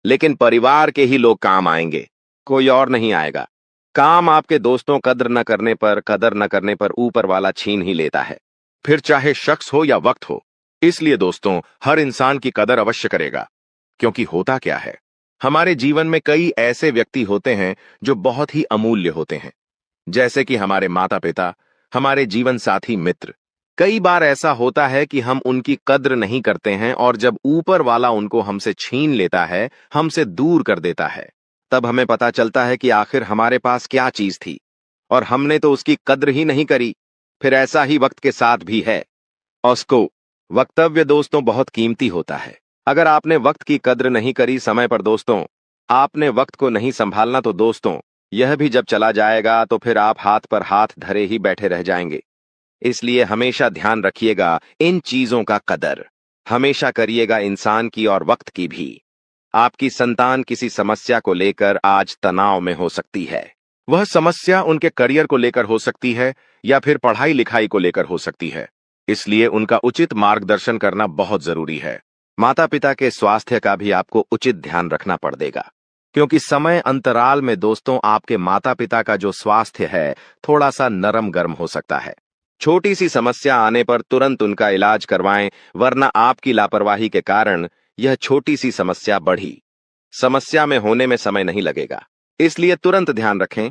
लेकिन परिवार के ही लोग काम आएंगे, कोई और नहीं आएगा। काम आपके दोस्तों कदर न करने पर ऊपर वाला छीन ही लेता है, फिर चाहे शख्स हो या वक्त हो। इसलिए दोस्तों, हर इंसान की कदर अवश्य करेगा, क्योंकि होता क्या है, हमारे जीवन में कई ऐसे व्यक्ति होते हैं जो बहुत ही अमूल्य होते हैं, जैसे कि हमारे माता पिता, हमारे जीवन साथी, मित्र। कई बार ऐसा होता है कि हम उनकी कद्र नहीं करते हैं, और जब ऊपर वाला उनको हमसे छीन लेता है, हमसे दूर कर देता है, तब हमें पता चलता है कि आखिर हमारे पास क्या चीज थी और हमने तो उसकी कद्र ही नहीं करी। फिर ऐसा ही वक्त के साथ भी है। उसको वक्तव्य दोस्तों बहुत कीमती होता है। अगर आपने वक्त की कद्र नहीं करी समय पर दोस्तों, आपने वक्त को नहीं संभालना, तो दोस्तों यह भी जब चला जाएगा तो फिर आप हाथ पर हाथ धरे ही बैठे रह जाएंगे। इसलिए हमेशा ध्यान रखिएगा इन चीजों का कदर। हमेशा करिएगा इंसान की और वक्त की भी। आपकी संतान किसी समस्या को लेकर आज तनाव में हो सकती है। वह समस्या उनके करियर को लेकर हो सकती है या फिर पढ़ाई लिखाई को लेकर हो सकती है। इसलिए उनका उचित मार्गदर्शन करना बहुत जरूरी है। माता पिता के स्वास्थ्य का भी आपको उचित ध्यान रखना पड़ेगा, क्योंकि समय अंतराल में दोस्तों आपके माता पिता का जो स्वास्थ्य है थोड़ा सा नरम गर्म हो सकता है। छोटी सी समस्या आने पर तुरंत उनका इलाज करवाएं, वरना आपकी लापरवाही के कारण यह छोटी सी समस्या बढ़ी समस्या में होने में समय नहीं लगेगा। इसलिए तुरंत ध्यान रखें।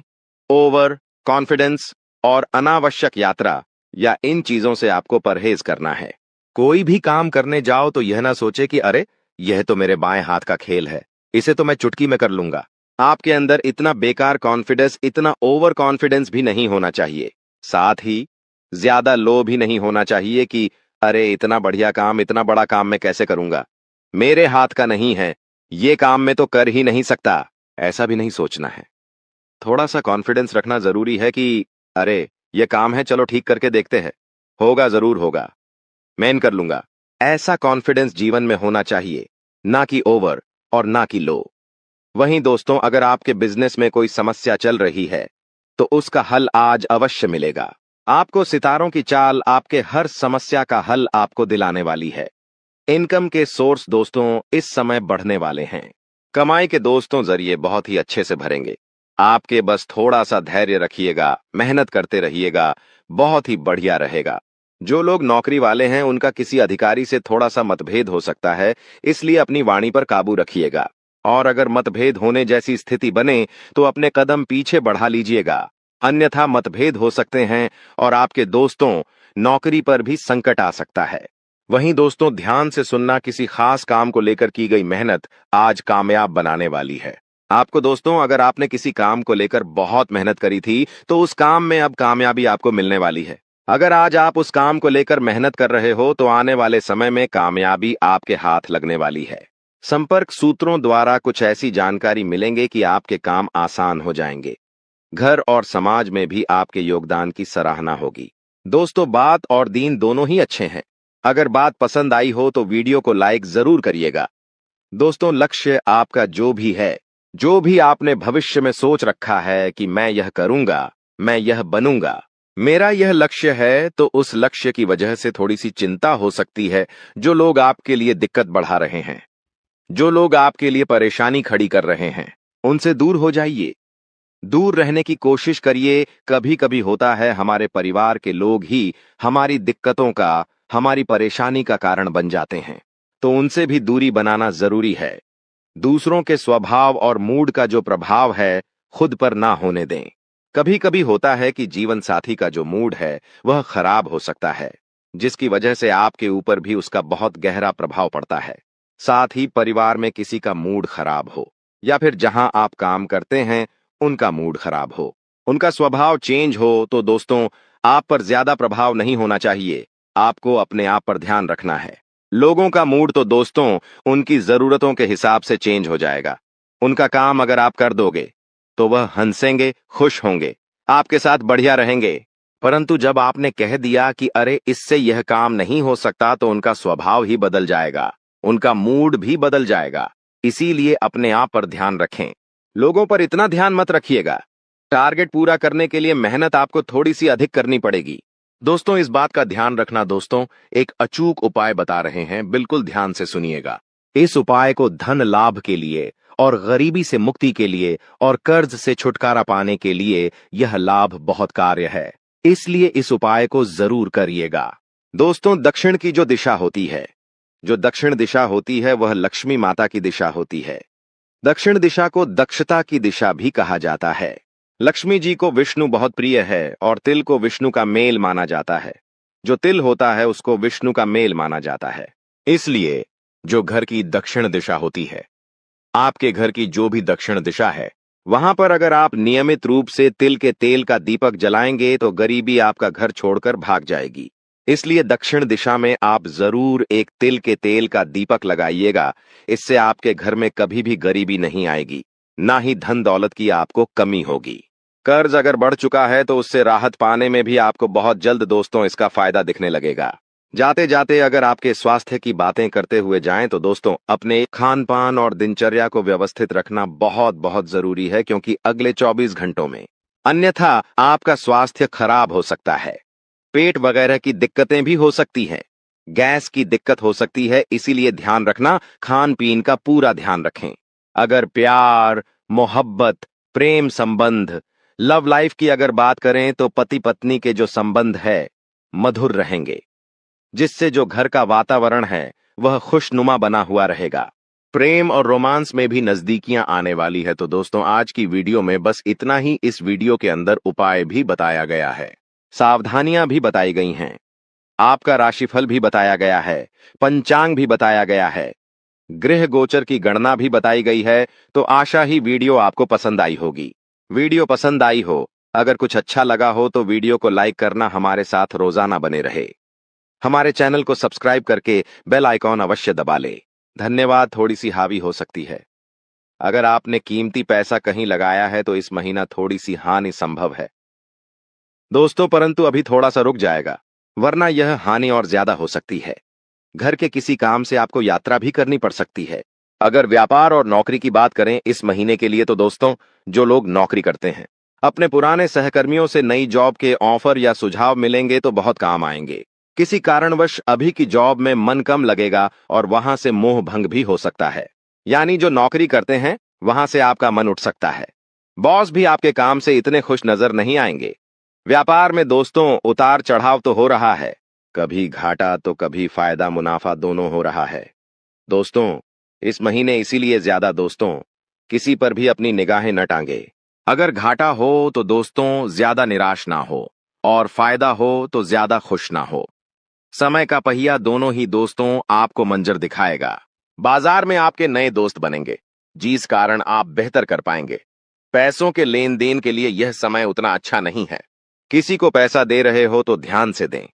ओवर कॉन्फिडेंस और अनावश्यक यात्रा या इन चीजों से आपको परहेज करना है। कोई भी काम करने जाओ तो यह ना सोचे कि अरे यह तो मेरे बाएं हाथ का खेल है, इसे तो मैं चुटकी में कर लूंगा। आपके अंदर इतना बेकार कॉन्फिडेंस, इतना ओवर कॉन्फिडेंस भी नहीं होना चाहिए। साथ ही ज्यादा लो भी नहीं होना चाहिए कि अरे इतना बढ़िया काम, इतना बड़ा काम मैं कैसे करूंगा, मेरे हाथ का नहीं है, ये काम मैं तो कर ही नहीं सकता। ऐसा भी नहीं सोचना है। थोड़ा सा कॉन्फिडेंस रखना जरूरी है कि अरे ये काम है, चलो ठीक करके देखते हैं, होगा जरूर होगा, मैं कर लूंगा। ऐसा कॉन्फिडेंस जीवन में होना चाहिए, ना कि ओवर और ना कि लो। वहीं दोस्तों, अगर आपके बिजनेस में कोई समस्या चल रही है तो उसका हल आज अवश्य मिलेगा। आपको सितारों की चाल आपके हर समस्या का हल आपको दिलाने वाली है। इनकम के सोर्स दोस्तों इस समय बढ़ने वाले हैं। कमाई के दोस्तों जरिए बहुत ही अच्छे से भरेंगे। आपके बस थोड़ा सा धैर्य रखिएगा, मेहनत करते रहिएगा, बहुत ही बढ़िया रहेगा। जो लोग नौकरी वाले हैं उनका किसी अधिकारी से थोड़ा सा मतभेद हो सकता है, इसलिए अपनी वाणी पर काबू रखिएगा। और अगर मतभेद होने जैसी स्थिति बने तो अपने कदम पीछे बढ़ा लीजिएगा, अन्यथा मतभेद हो सकते हैं और आपके दोस्तों नौकरी पर भी संकट आ सकता है। वहीं दोस्तों, ध्यान से सुनना, किसी खास काम को लेकर की गई मेहनत आज कामयाब बनाने वाली है आपको। दोस्तों, अगर आपने किसी काम को लेकर बहुत मेहनत करी थी तो उस काम में अब कामयाबी आपको मिलने वाली है। अगर आज आप उस काम को लेकर मेहनत कर रहे हो तो आने वाले समय में कामयाबी आपके हाथ लगने वाली है। संपर्क सूत्रों द्वारा कुछ ऐसी जानकारी मिलेंगे कि आपके काम आसान हो जाएंगे। घर और समाज में भी आपके योगदान की सराहना होगी। दोस्तों, बात और दीन दोनों ही अच्छे हैं। अगर बात पसंद आई हो तो वीडियो को लाइक जरूर करिएगा। दोस्तों, लक्ष्य आपका जो भी है, जो भी आपने भविष्य में सोच रखा है कि मैं यह करूंगा, मैं यह बनूंगा, मेरा यह लक्ष्य है, तो उस लक्ष्य की वजह से थोड़ी सी चिंता हो सकती है। जो लोग आपके लिए दिक्कत बढ़ा रहे हैं, जो लोग आपके लिए परेशानी खड़ी कर रहे हैं, उनसे दूर हो जाइए, दूर रहने की कोशिश करिए। कभी कभी होता है हमारे परिवार के लोग ही हमारी दिक्कतों का, हमारी परेशानी का कारण बन जाते हैं, तो उनसे भी दूरी बनाना जरूरी है। दूसरों के स्वभाव और मूड का जो प्रभाव है खुद पर ना होने दें। कभी कभी होता है कि जीवन साथी का जो मूड है वह खराब हो सकता है, जिसकी वजह से आपके ऊपर भी उसका बहुत गहरा प्रभाव पड़ता है। साथ ही परिवार में किसी का मूड खराब हो या फिर जहां आप काम करते हैं उनका मूड खराब हो, उनका स्वभाव चेंज हो, तो दोस्तों आप पर ज्यादा प्रभाव नहीं होना चाहिए। आपको अपने आप पर ध्यान रखना है। लोगों का मूड तो दोस्तों उनकी जरूरतों के हिसाब से चेंज हो जाएगा। उनका काम अगर आप कर दोगे तो वह हंसेंगे, खुश होंगे, आपके साथ बढ़िया रहेंगे। परंतु जब आपने कह दिया कि अरे इससे यह काम नहीं हो सकता, तो उनका स्वभाव ही बदल जाएगा, उनका मूड भी बदल जाएगा। इसीलिए अपने आप पर ध्यान रखें। लोगों पर इतना ध्यान मत रखिएगा। टारगेट पूरा करने के लिए मेहनत आपको थोड़ी सी अधिक करनी पड़ेगी। दोस्तों, इस बात का ध्यान रखना। दोस्तों, एक अचूक उपाय बता रहे हैं, बिल्कुल ध्यान से सुनिएगा। इस उपाय को धन लाभ के लिए और गरीबी से मुक्ति के लिए और कर्ज से छुटकारा पाने के लिए यह लाभ बहुत कार्य है, इसलिए इस उपाय को जरूर करिएगा। दोस्तों, दक्षिण की जो दिशा होती है, जो दक्षिण दिशा होती है वह लक्ष्मी माता की दिशा होती है। दक्षिण दिशा को दक्षता की दिशा भी कहा जाता है। लक्ष्मी जी को विष्णु बहुत प्रिय है और तिल को विष्णु का मेल माना जाता है। जो तिल होता है उसको विष्णु का मेल माना जाता है। इसलिए जो घर की दक्षिण दिशा होती है, आपके घर की जो भी दक्षिण दिशा है, वहां पर अगर आप नियमित रूप से तिल के तेल का दीपक जलाएंगे तो गरीबी आपका घर छोड़कर भाग जाएगी। इसलिए दक्षिण दिशा में आप जरूर एक तिल के तेल का दीपक लगाइएगा। इससे आपके घर में कभी भी गरीबी नहीं आएगी। ना ही धन दौलत की आपको कमी होगी। कर्ज अगर बढ़ चुका है तो उससे राहत पाने में भी आपको बहुत जल्द दोस्तों इसका फायदा दिखने लगेगा। जाते जाते अगर आपके स्वास्थ्य की बातें करते हुए जाएं तो दोस्तों अपने खान पान और दिनचर्या को व्यवस्थित रखना बहुत बहुत जरूरी है, क्योंकि अगले 24 घंटों में अन्यथा आपका स्वास्थ्य खराब हो सकता है। पेट वगैरह की दिक्कतें भी हो सकती हैं, गैस की दिक्कत हो सकती है, इसीलिए ध्यान रखना, खान पीन का पूरा ध्यान रखें। अगर प्यार, मोहब्बत, प्रेम संबंध, लव लाइफ की अगर बात करें तो पति पत्नी के जो संबंध है मधुर रहेंगे, जिससे जो घर का वातावरण है वह खुशनुमा बना हुआ रहेगा। प्रेम और रोमांस में भी नजदीकियां आने वाली है। तो दोस्तों आज की वीडियो में बस इतना ही। इस वीडियो के अंदर उपाय भी बताया गया है, सावधानियां भी बताई गई हैं, आपका राशिफल भी बताया गया है, पंचांग भी बताया गया है, गृह गोचर की गणना भी बताई गई है। तो आशा ही वीडियो आपको पसंद आई होगी। वीडियो पसंद आई हो, अगर कुछ अच्छा लगा हो तो वीडियो को लाइक करना, हमारे साथ रोजाना बने रहे। हमारे चैनल को सब्सक्राइब करके बेल आइकॉन अवश्य दबा ले। धन्यवाद। थोड़ी सी हावी हो सकती है। अगर आपने कीमती पैसा कहीं लगाया है तो इस महीना थोड़ी सी हानि संभव है दोस्तों, परंतु अभी थोड़ा सा रुक जाएगा, वरना यह हानि और ज्यादा हो सकती है। घर के किसी काम से आपको यात्रा भी करनी पड़ सकती है। अगर व्यापार और नौकरी की बात करें इस महीने के लिए तो दोस्तों जो लोग नौकरी करते हैं, अपने पुराने सहकर्मियों से नई जॉब के ऑफर या सुझाव मिलेंगे तो बहुत काम आएंगे। किसी कारणवश अभी की जॉब में मन कम लगेगा और वहां से मोह भंग भी हो सकता है। यानी जो नौकरी करते हैं वहां से आपका मन उठ सकता है। बॉस भी आपके काम से इतने खुश नजर नहीं आएंगे। व्यापार में दोस्तों उतार चढ़ाव तो हो रहा है, कभी घाटा तो कभी फायदा मुनाफा दोनों हो रहा है दोस्तों इस महीने। इसीलिए ज्यादा दोस्तों किसी पर भी अपनी निगाहें न टांगे। अगर घाटा हो तो दोस्तों ज्यादा निराश ना हो, और फायदा हो तो ज्यादा खुश ना हो। समय का पहिया दोनों ही दोस्तों आपको मंजर दिखाएगा। बाजार में आपके नए दोस्त बनेंगे, जिस कारण आप बेहतर कर पाएंगे। पैसों के लेन देन के लिए यह समय उतना अच्छा नहीं है। किसी को पैसा दे रहे हो तो ध्यान से दें,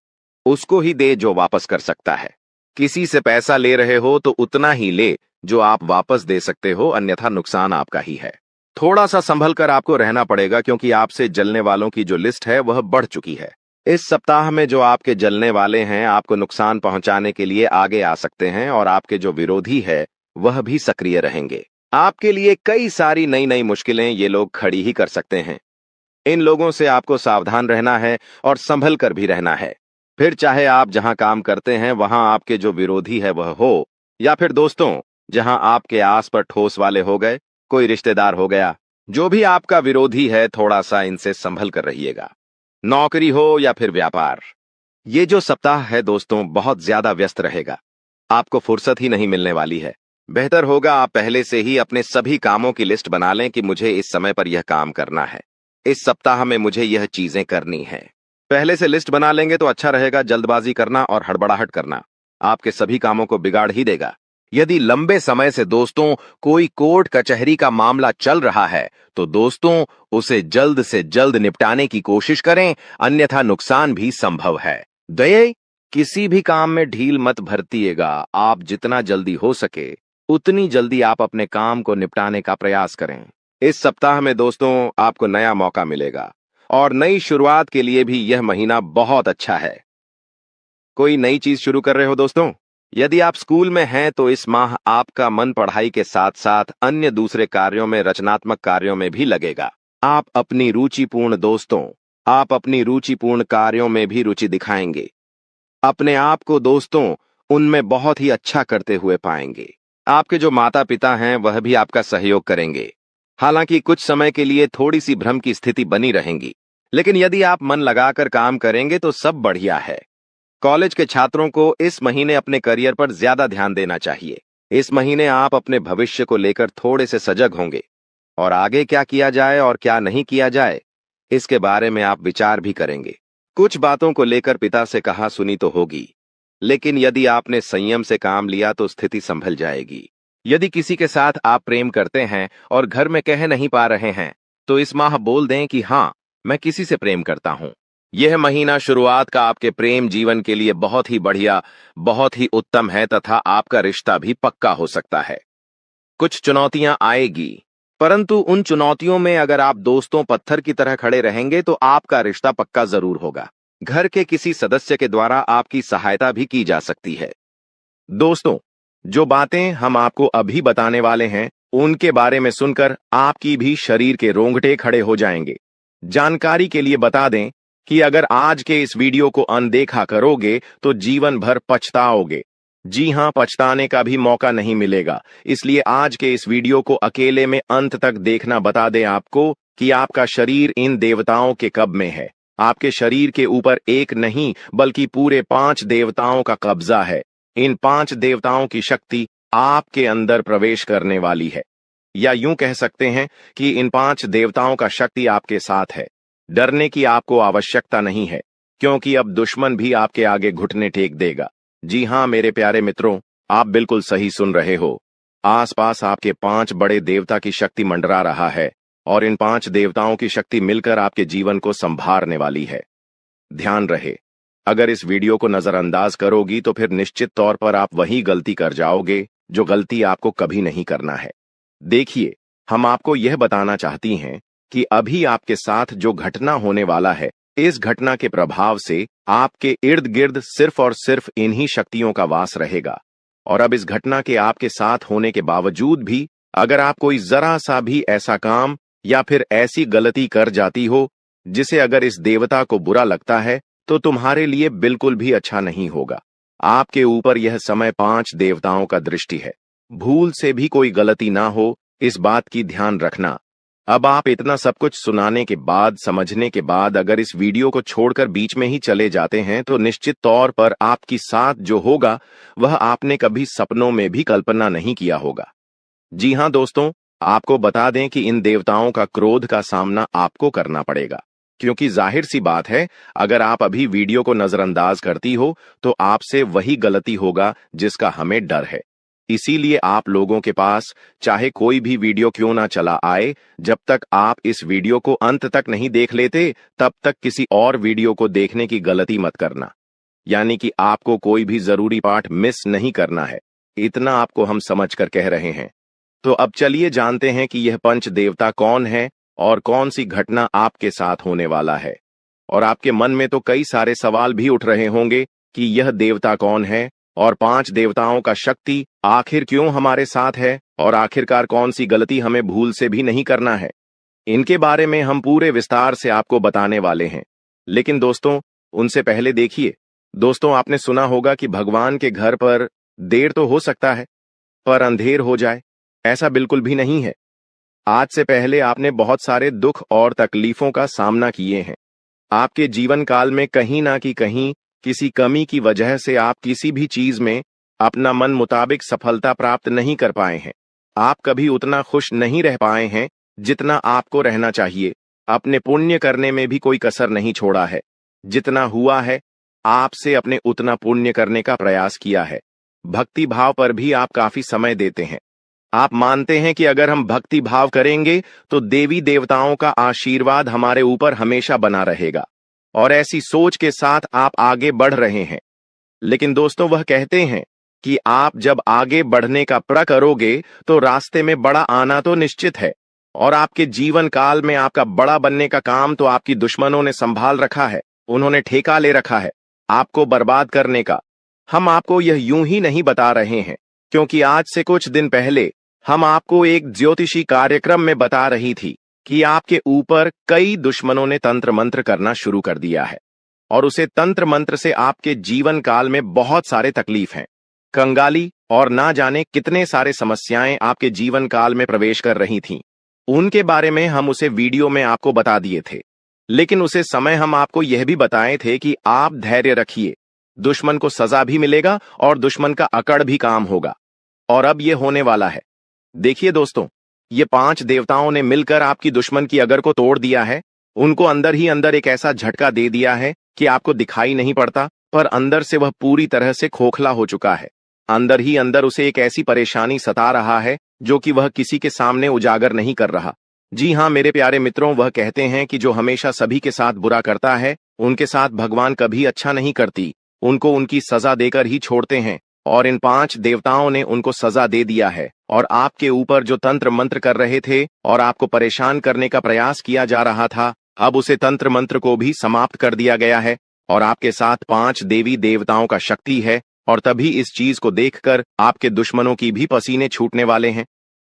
उसको ही दे जो वापस कर सकता है। किसी से पैसा ले रहे हो तो उतना ही ले जो आप वापस दे सकते हो, अन्यथा नुकसान आपका ही है। थोड़ा सा संभल कर आपको रहना पड़ेगा, क्योंकि आपसे जलने वालों की जो लिस्ट है वह बढ़ चुकी है। इस सप्ताह में जो आपके जलने वाले हैं आपको नुकसान पहुंचाने के लिए आगे आ सकते हैं, और आपके जो विरोधी है वह भी सक्रिय रहेंगे। आपके लिए कई सारी नई नई मुश्किलें ये लोग खड़ी ही कर सकते हैं। इन लोगों से आपको सावधान रहना है और संभल कर भी रहना है। फिर चाहे आप जहां काम करते हैं वहां आपके जो विरोधी है वह हो, या फिर दोस्तों जहां आपके आस पर ठोस वाले हो गए, कोई रिश्तेदार हो गया, जो भी आपका विरोधी है थोड़ा सा इनसे संभल कर रहिएगा। नौकरी हो या फिर व्यापार, ये जो सप्ताह है दोस्तों बहुत ज्यादा व्यस्त रहेगा। आपको फुर्सत ही नहीं मिलने वाली है। बेहतर होगा आप पहले से ही अपने सभी कामों की लिस्ट बना लें कि मुझे इस समय पर यह काम करना है, इस सप्ताह में मुझे यह चीजें करनी है। पहले से लिस्ट बना लेंगे तो अच्छा रहेगा। जल्दबाजी करना और हड़बड़ाहट करना आपके सभी कामों को बिगाड़ ही देगा। यदि लंबे समय से दोस्तों कोई कोर्ट कचहरी का मामला चल रहा है तो दोस्तों उसे जल्द से जल्द निपटाने की कोशिश करें, अन्यथा नुकसान भी संभव है। दये, किसी भी काम में ढील मत बरतिएगा। आप जितना जल्दी हो सके उतनी जल्दी आप अपने काम को निपटाने का प्रयास करें। इस सप्ताह में दोस्तों आपको नया मौका मिलेगा, और नई शुरुआत के लिए भी यह महीना बहुत अच्छा है। कोई नई चीज शुरू कर रहे हो दोस्तों? यदि आप स्कूल में हैं तो इस माह आपका मन पढ़ाई के साथ साथ अन्य दूसरे कार्यों में, रचनात्मक कार्यों में भी लगेगा। आप अपनी रुचिपूर्ण कार्यों में भी रुचि दिखाएंगे। अपने आप को दोस्तों उनमें बहुत ही अच्छा करते हुए पाएंगे। आपके जो माता पिता हैं वह भी आपका सहयोग करेंगे। हालांकि कुछ समय के लिए थोड़ी सी भ्रम की स्थिति बनी रहेगी, लेकिन यदि आप मन लगाकर काम करेंगे तो सब बढ़िया है। कॉलेज के छात्रों को इस महीने अपने करियर पर ज्यादा ध्यान देना चाहिए। इस महीने आप अपने भविष्य को लेकर थोड़े से सजग होंगे, और आगे क्या किया जाए और क्या नहीं किया जाए इसके बारे में आप विचार भी करेंगे। कुछ बातों को लेकर पिता से कहा सुनी तो होगी, लेकिन यदि आपने संयम से काम लिया तो स्थिति संभल जाएगी। यदि किसी के साथ आप प्रेम करते हैं और घर में कह नहीं पा रहे हैं तो इस माह बोल दें कि हाँ, मैं किसी से प्रेम करता हूं। यह महीना शुरुआत का आपके प्रेम जीवन के लिए बहुत ही बढ़िया, बहुत ही उत्तम है, तथा आपका रिश्ता भी पक्का हो सकता है। कुछ चुनौतियां आएगी, परंतु उन चुनौतियों में अगर आप दोस्तों पत्थर की तरह खड़े रहेंगे तो आपका रिश्ता पक्का जरूर होगा। घर के किसी सदस्य के द्वारा आपकी सहायता भी की जा सकती है। दोस्तों, जो बातें हम आपको अभी बताने वाले हैं, उनके बारे में सुनकर आपकी भी शरीर के रोंगटे खड़े हो जाएंगे। जानकारी के लिए बता दें कि अगर आज के इस वीडियो को अनदेखा करोगे तो जीवन भर पछताओगे। जी हां, पछताने का भी मौका नहीं मिलेगा। इसलिए आज के इस वीडियो को अकेले में अंत तक देखना बता दें आपको कि आपका शरीर इन देवताओं के कब्ज में है। आपके शरीर के ऊपर एक नहीं बल्कि पूरे 5 देवताओं का कब्जा है। इन 5 देवताओं की शक्ति आपके अंदर प्रवेश करने वाली है, या यूं कह सकते हैं कि इन 5 देवताओं का शक्ति आपके साथ है। डरने की आपको आवश्यकता नहीं है, क्योंकि अब दुश्मन भी आपके आगे घुटने टेक देगा। जी हां मेरे प्यारे मित्रों, आप बिल्कुल सही सुन रहे हो। आसपास आपके 5 बड़े देवता की शक्ति मंडरा रहा है और इन 5 देवताओं की शक्ति मिलकर आपके जीवन को संभारने वाली है। ध्यान रहे, अगर इस वीडियो को नजरअंदाज करोगी तो फिर निश्चित तौर पर आप वही गलती कर जाओगे जो गलती आपको कभी नहीं करना है। देखिए, हम आपको यह बताना चाहती हैं कि अभी आपके साथ जो घटना होने वाला है, इस घटना के प्रभाव से आपके इर्द गिर्द सिर्फ और सिर्फ इन्हीं शक्तियों का वास रहेगा। और अब इस घटना के आपके साथ होने के बावजूद भी अगर आप कोई जरा सा भी ऐसा काम या फिर ऐसी गलती कर जाती हो जिसे अगर इस देवता को बुरा लगता है तो तुम्हारे लिए बिल्कुल भी अच्छा नहीं होगा। आपके ऊपर यह समय 5 देवताओं का दृष्टि है। भूल से भी कोई गलती ना हो, इस बात की ध्यान रखना। अब आप इतना सब कुछ सुनाने के बाद, समझने के बाद अगर इस वीडियो को छोड़कर बीच में ही चले जाते हैं तो निश्चित तौर पर आपके साथ जो होगा वह आपने कभी सपनों में भी कल्पना नहीं किया होगा। जी हां दोस्तों, आपको बता दें कि इन देवताओं का क्रोध का सामना आपको करना पड़ेगा, क्योंकि जाहिर सी बात है, अगर आप अभी वीडियो को नजरअंदाज करती हो तो आपसे वही गलती होगा जिसका हमें डर है। इसीलिए आप लोगों के पास चाहे कोई भी वीडियो क्यों ना चला आए, जब तक आप इस वीडियो को अंत तक नहीं देख लेते तब तक किसी और वीडियो को देखने की गलती मत करना। यानी कि आपको कोई भी जरूरी पार्ट मिस नहीं करना है, इतना आपको हम समझ कर कह रहे हैं। तो अब चलिए जानते हैं कि यह पंच देवता कौन है और कौन सी घटना आपके साथ होने वाला है। और आपके मन में तो कई सारे सवाल भी उठ रहे होंगे कि यह देवता कौन है और 5 देवताओं का शक्ति आखिर क्यों हमारे साथ है और आखिरकार कौन सी गलती हमें भूल से भी नहीं करना है। इनके बारे में हम पूरे विस्तार से आपको बताने वाले हैं। लेकिन दोस्तों, उनसे पहले देखिए, दोस्तों आपने सुना होगा कि भगवान के घर पर देर तो हो सकता है पर अंधेर हो जाए, ऐसा बिल्कुल भी नहीं है। आज से पहले आपने बहुत सारे दुख और तकलीफों का सामना किए हैं। आपके जीवन काल में कहीं ना कहीं किसी कमी की वजह से आप किसी भी चीज में अपना मन मुताबिक सफलता प्राप्त नहीं कर पाए हैं। आप कभी उतना खुश नहीं रह पाए हैं जितना आपको रहना चाहिए। अपने पुण्य करने में भी कोई कसर नहीं छोड़ा है। जितना हुआ है आपसे अपने उतना पुण्य करने का प्रयास किया है। भक्ति भाव पर भी आप काफी समय देते हैं। आप मानते हैं कि अगर हम भक्ति भाव करेंगे तो देवी देवताओं का आशीर्वाद हमारे ऊपर हमेशा बना रहेगा, और ऐसी सोच के साथ आप आगे बढ़ रहे हैं। लेकिन दोस्तों, वह कहते हैं कि आप जब आगे बढ़ने का प्रण करोगे तो रास्ते में बड़ा आना तो निश्चित है, और आपके जीवन काल में आपका बड़ा बनने का काम तो आपकी दुश्मनों ने संभाल रखा है। उन्होंने ठेका ले रखा है आपको बर्बाद करने का। हम आपको यह यूं ही नहीं बता रहे हैं, क्योंकि आज से कुछ दिन पहले हम आपको एक ज्योतिषी कार्यक्रम में बता रही थी कि आपके ऊपर कई दुश्मनों ने तंत्र मंत्र करना शुरू कर दिया है, और उसे तंत्र मंत्र से आपके जीवन काल में बहुत सारे तकलीफ हैं, कंगाली और ना जाने कितने सारे समस्याएं आपके जीवन काल में प्रवेश कर रही थीं। उनके बारे में हम उसे वीडियो में आपको बता दिए थे, लेकिन उसे समय हम आपको यह भी बताए थे कि आप धैर्य रखिए, दुश्मन को सजा भी मिलेगा और दुश्मन का अकड़ भी काम होगा। और अब यह होने वाला है। देखिए दोस्तों, ये 5 देवताओं ने मिलकर आपकी दुश्मन की अगर को तोड़ दिया है। उनको अंदर ही अंदर एक ऐसा झटका दे दिया है कि आपको दिखाई नहीं पड़ता, पर अंदर से वह पूरी तरह से खोखला हो चुका है। अंदर ही अंदर उसे एक ऐसी परेशानी सता रहा है जो कि वह किसी के सामने उजागर नहीं कर रहा। जी हां मेरे प्यारे मित्रों, वह कहते हैं कि जो हमेशा सभी के साथ बुरा करता है, उनके साथ भगवान कभी अच्छा नहीं करती, उनको उनकी सजा देकर ही छोड़ते हैं। और इन 5 देवताओं ने उनको सजा दे दिया है और आपके ऊपर जो तंत्र मंत्र कर रहे थे और आपको परेशान करने का प्रयास किया जा रहा था, अब उसे तंत्र मंत्र को भी समाप्त कर दिया गया है और आपके साथ 5 देवी देवताओं का शक्ति है। और तभी इस चीज को देखकर आपके दुश्मनों की भी पसीने छूटने वाले हैं।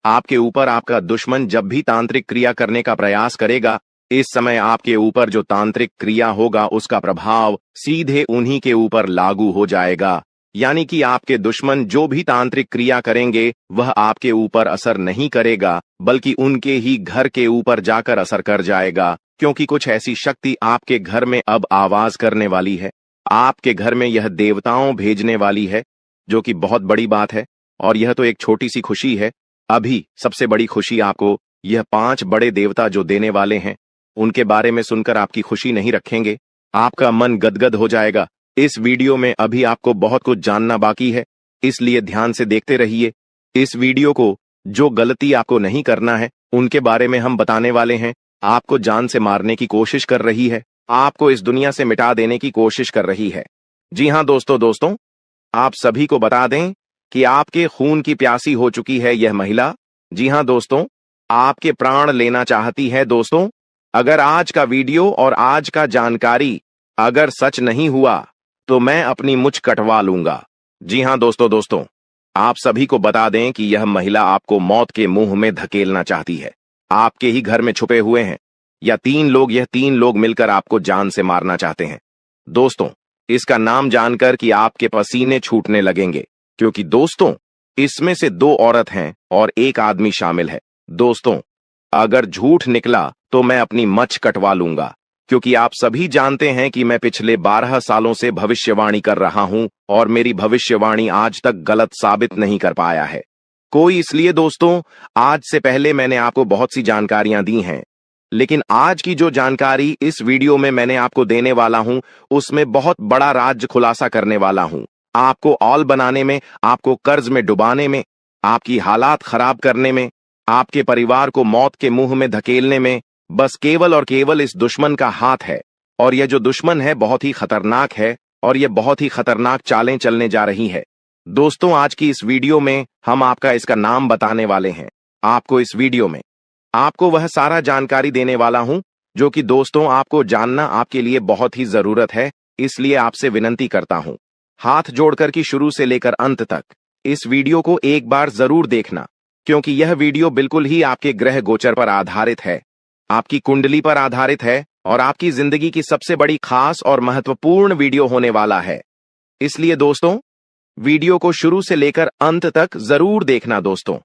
आपके ऊपर आपका दुश्मन जब भी तांत्रिक क्रिया करने का प्रयास करेगा, इस समय आपके ऊपर जो तांत्रिक क्रिया होगा उसका प्रभाव सीधे उन्हीं के ऊपर लागू हो जाएगा। यानी कि आपके दुश्मन जो भी तांत्रिक क्रिया करेंगे वह आपके ऊपर असर नहीं करेगा, बल्कि उनके ही घर के ऊपर जाकर असर कर जाएगा, क्योंकि कुछ ऐसी शक्ति आपके घर में अब आवाज करने वाली है। आपके घर में यह देवताओं भेजने वाली है, जो कि बहुत बड़ी बात है। और यह तो एक छोटी सी खुशी है। अभी सबसे बड़ी खुशी आपको यह 5 बड़े देवता जो देने वाले हैं, उनके बारे में सुनकर आपकी खुशी नहीं रखेंगे, आपका मन गदगद हो जाएगा। इस वीडियो में अभी आपको बहुत कुछ जानना बाकी है, इसलिए ध्यान से देखते रहिए। इस वीडियो को जो गलती आपको नहीं करना है उनके बारे में हम बताने वाले हैं। आपको जान से मारने की कोशिश कर रही है, आपको इस दुनिया से मिटा देने की कोशिश कर रही है। जी हाँ दोस्तों, आप सभी को बता दें कि आपके खून की प्यासी हो चुकी है यह महिला। जी हाँ दोस्तों, आपके प्राण लेना चाहती है। दोस्तों, अगर आज का वीडियो और आज का जानकारी अगर सच नहीं हुआ तो मैं अपनी मुझ कटवा लूंगा। जी हाँ दोस्तों, आप सभी को बता दें कि यह महिला आपको मौत के मुंह में धकेलना चाहती है। आपके ही घर में छुपे हुए हैं यह 3 लोग मिलकर आपको जान से मारना चाहते हैं। दोस्तों, इसका नाम जानकर कि आपके पसीने छूटने लगेंगे, क्योंकि दोस्तों इसमें से 2 औरत हैं और 1 आदमी शामिल है। दोस्तों, अगर झूठ निकला तो मैं अपनी मच्छ कटवा लूंगा, क्योंकि आप सभी जानते हैं कि मैं पिछले 12 सालों से भविष्यवाणी कर रहा हूं और मेरी भविष्यवाणी आज तक गलत साबित नहीं कर पाया है कोई। इसलिए दोस्तों, आज से पहले मैंने आपको बहुत सी जानकारियां दी हैं, लेकिन आज की जो जानकारी इस वीडियो में मैंने आपको देने वाला हूं, उसमें बहुत बड़ा राज खुलासा करने वाला हूं। आपको औल बनाने में, आपको कर्ज में डुबाने में, आपकी हालात खराब करने में, आपके परिवार को मौत के मुंह में धकेलने में बस केवल और केवल इस दुश्मन का हाथ है। और यह जो दुश्मन है बहुत ही खतरनाक है और यह बहुत ही खतरनाक चालें चलने जा रही है। दोस्तों, आज की इस वीडियो में हम आपका इसका नाम बताने वाले हैं। आपको इस वीडियो में आपको वह सारा जानकारी देने वाला हूं जो कि दोस्तों आपको जानना आपके लिए बहुत ही जरूरत है। इसलिए आपसे विनती करता हूं, हाथ जोड़कर कि शुरू से लेकर अंत तक इस वीडियो को एक बार जरूर देखना, क्योंकि यह वीडियो बिल्कुल ही आपके ग्रह गोचर पर आधारित है, आपकी कुंडली पर आधारित है और आपकी जिंदगी की सबसे बड़ी खास और महत्वपूर्ण वीडियो होने वाला है। इसलिए दोस्तों, वीडियो को शुरू से लेकर अंत तक जरूर देखना। दोस्तों,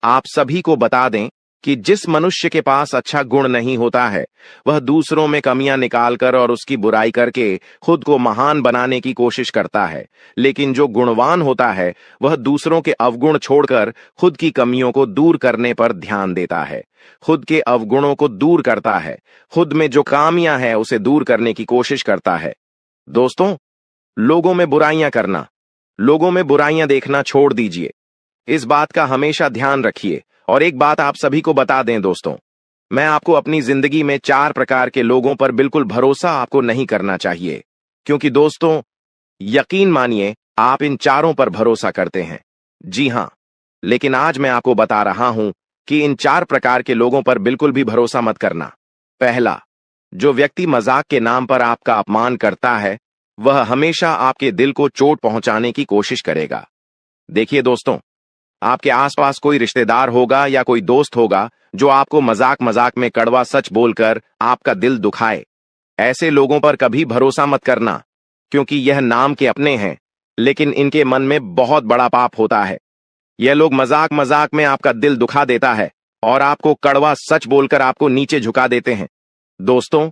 आप सभी को बता दें कि जिस मनुष्य के पास अच्छा गुण नहीं होता है, वह दूसरों में कमियां निकालकर और उसकी बुराई करके खुद को महान बनाने की कोशिश करता है। लेकिन जो गुणवान होता है, वह दूसरों के अवगुण छोड़कर खुद की कमियों को दूर करने पर ध्यान देता है, खुद के अवगुणों को दूर करता है, खुद में जो खामियां हैं उसे दूर करने की कोशिश करता है। दोस्तों, लोगों में बुराइयां करना, लोगों में बुराइयां देखना छोड़ दीजिए। इस बात का हमेशा ध्यान रखिए। और एक बात आप सभी को बता दें दोस्तों, मैं आपको अपनी जिंदगी में 4 प्रकार के लोगों पर बिल्कुल भरोसा आपको नहीं करना चाहिए, क्योंकि दोस्तों यकीन मानिए आप इन चारों पर भरोसा करते हैं। जी हां, लेकिन आज मैं आपको बता रहा हूं कि इन 4 प्रकार के लोगों पर बिल्कुल भी भरोसा मत करना। पहला, जो व्यक्ति मजाक के नाम पर आपका अपमान करता है, वह हमेशा आपके दिल को चोट पहुंचाने की कोशिश करेगा। देखिए दोस्तों, आपके आसपास कोई रिश्तेदार होगा या कोई दोस्त होगा जो आपको मजाक मजाक में कड़वा सच बोलकर आपका दिल दुखाए। ऐसे लोगों पर कभी भरोसा मत करना, क्योंकि यह नाम के अपने हैं, लेकिन इनके मन में बहुत बड़ा पाप होता है। यह लोग मजाक मजाक में आपका दिल दुखा देता है और आपको कड़वा सच बोलकर आपको नीचे झुका देते हैं। दोस्तों,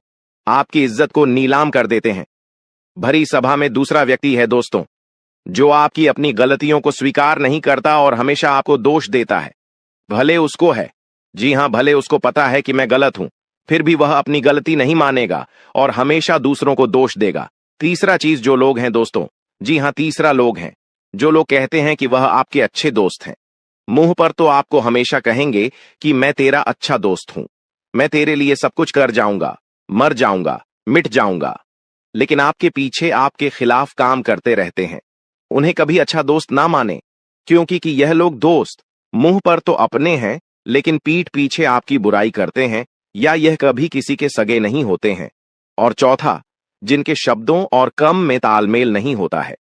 आपकी इज्जत को नीलाम कर देते हैं। भरी सभा में दूसरा व्यक्ति है दोस्तों, जो आपकी अपनी गलतियों को स्वीकार नहीं करता और हमेशा आपको दोष देता है। भले उसको है, जी हां, भले उसको पता है कि मैं गलत हूं, फिर भी वह अपनी गलती नहीं मानेगा और हमेशा दूसरों को दोष देगा। तीसरा चीज जो लोग हैं दोस्तों, जी हां, तीसरा लोग हैं जो लोग कहते हैं कि वह आपके अच्छे दोस्त हैं। मुंह पर तो आपको हमेशा कहेंगे कि मैं तेरा अच्छा दोस्त हूं, मैं तेरे लिए सब कुछ कर जाऊंगा, मर जाऊंगा, मिट जाऊंगा, लेकिन आपके पीछे आपके खिलाफ काम करते रहते हैं। उन्हें कभी अच्छा दोस्त ना माने, क्योंकि कि यह लोग दोस्त मुंह पर तो अपने हैं, लेकिन पीठ पीछे आपकी बुराई करते हैं, या यह कभी किसी के सगे नहीं होते हैं। और चौथा, जिनके शब्दों और काम में तालमेल नहीं होता है।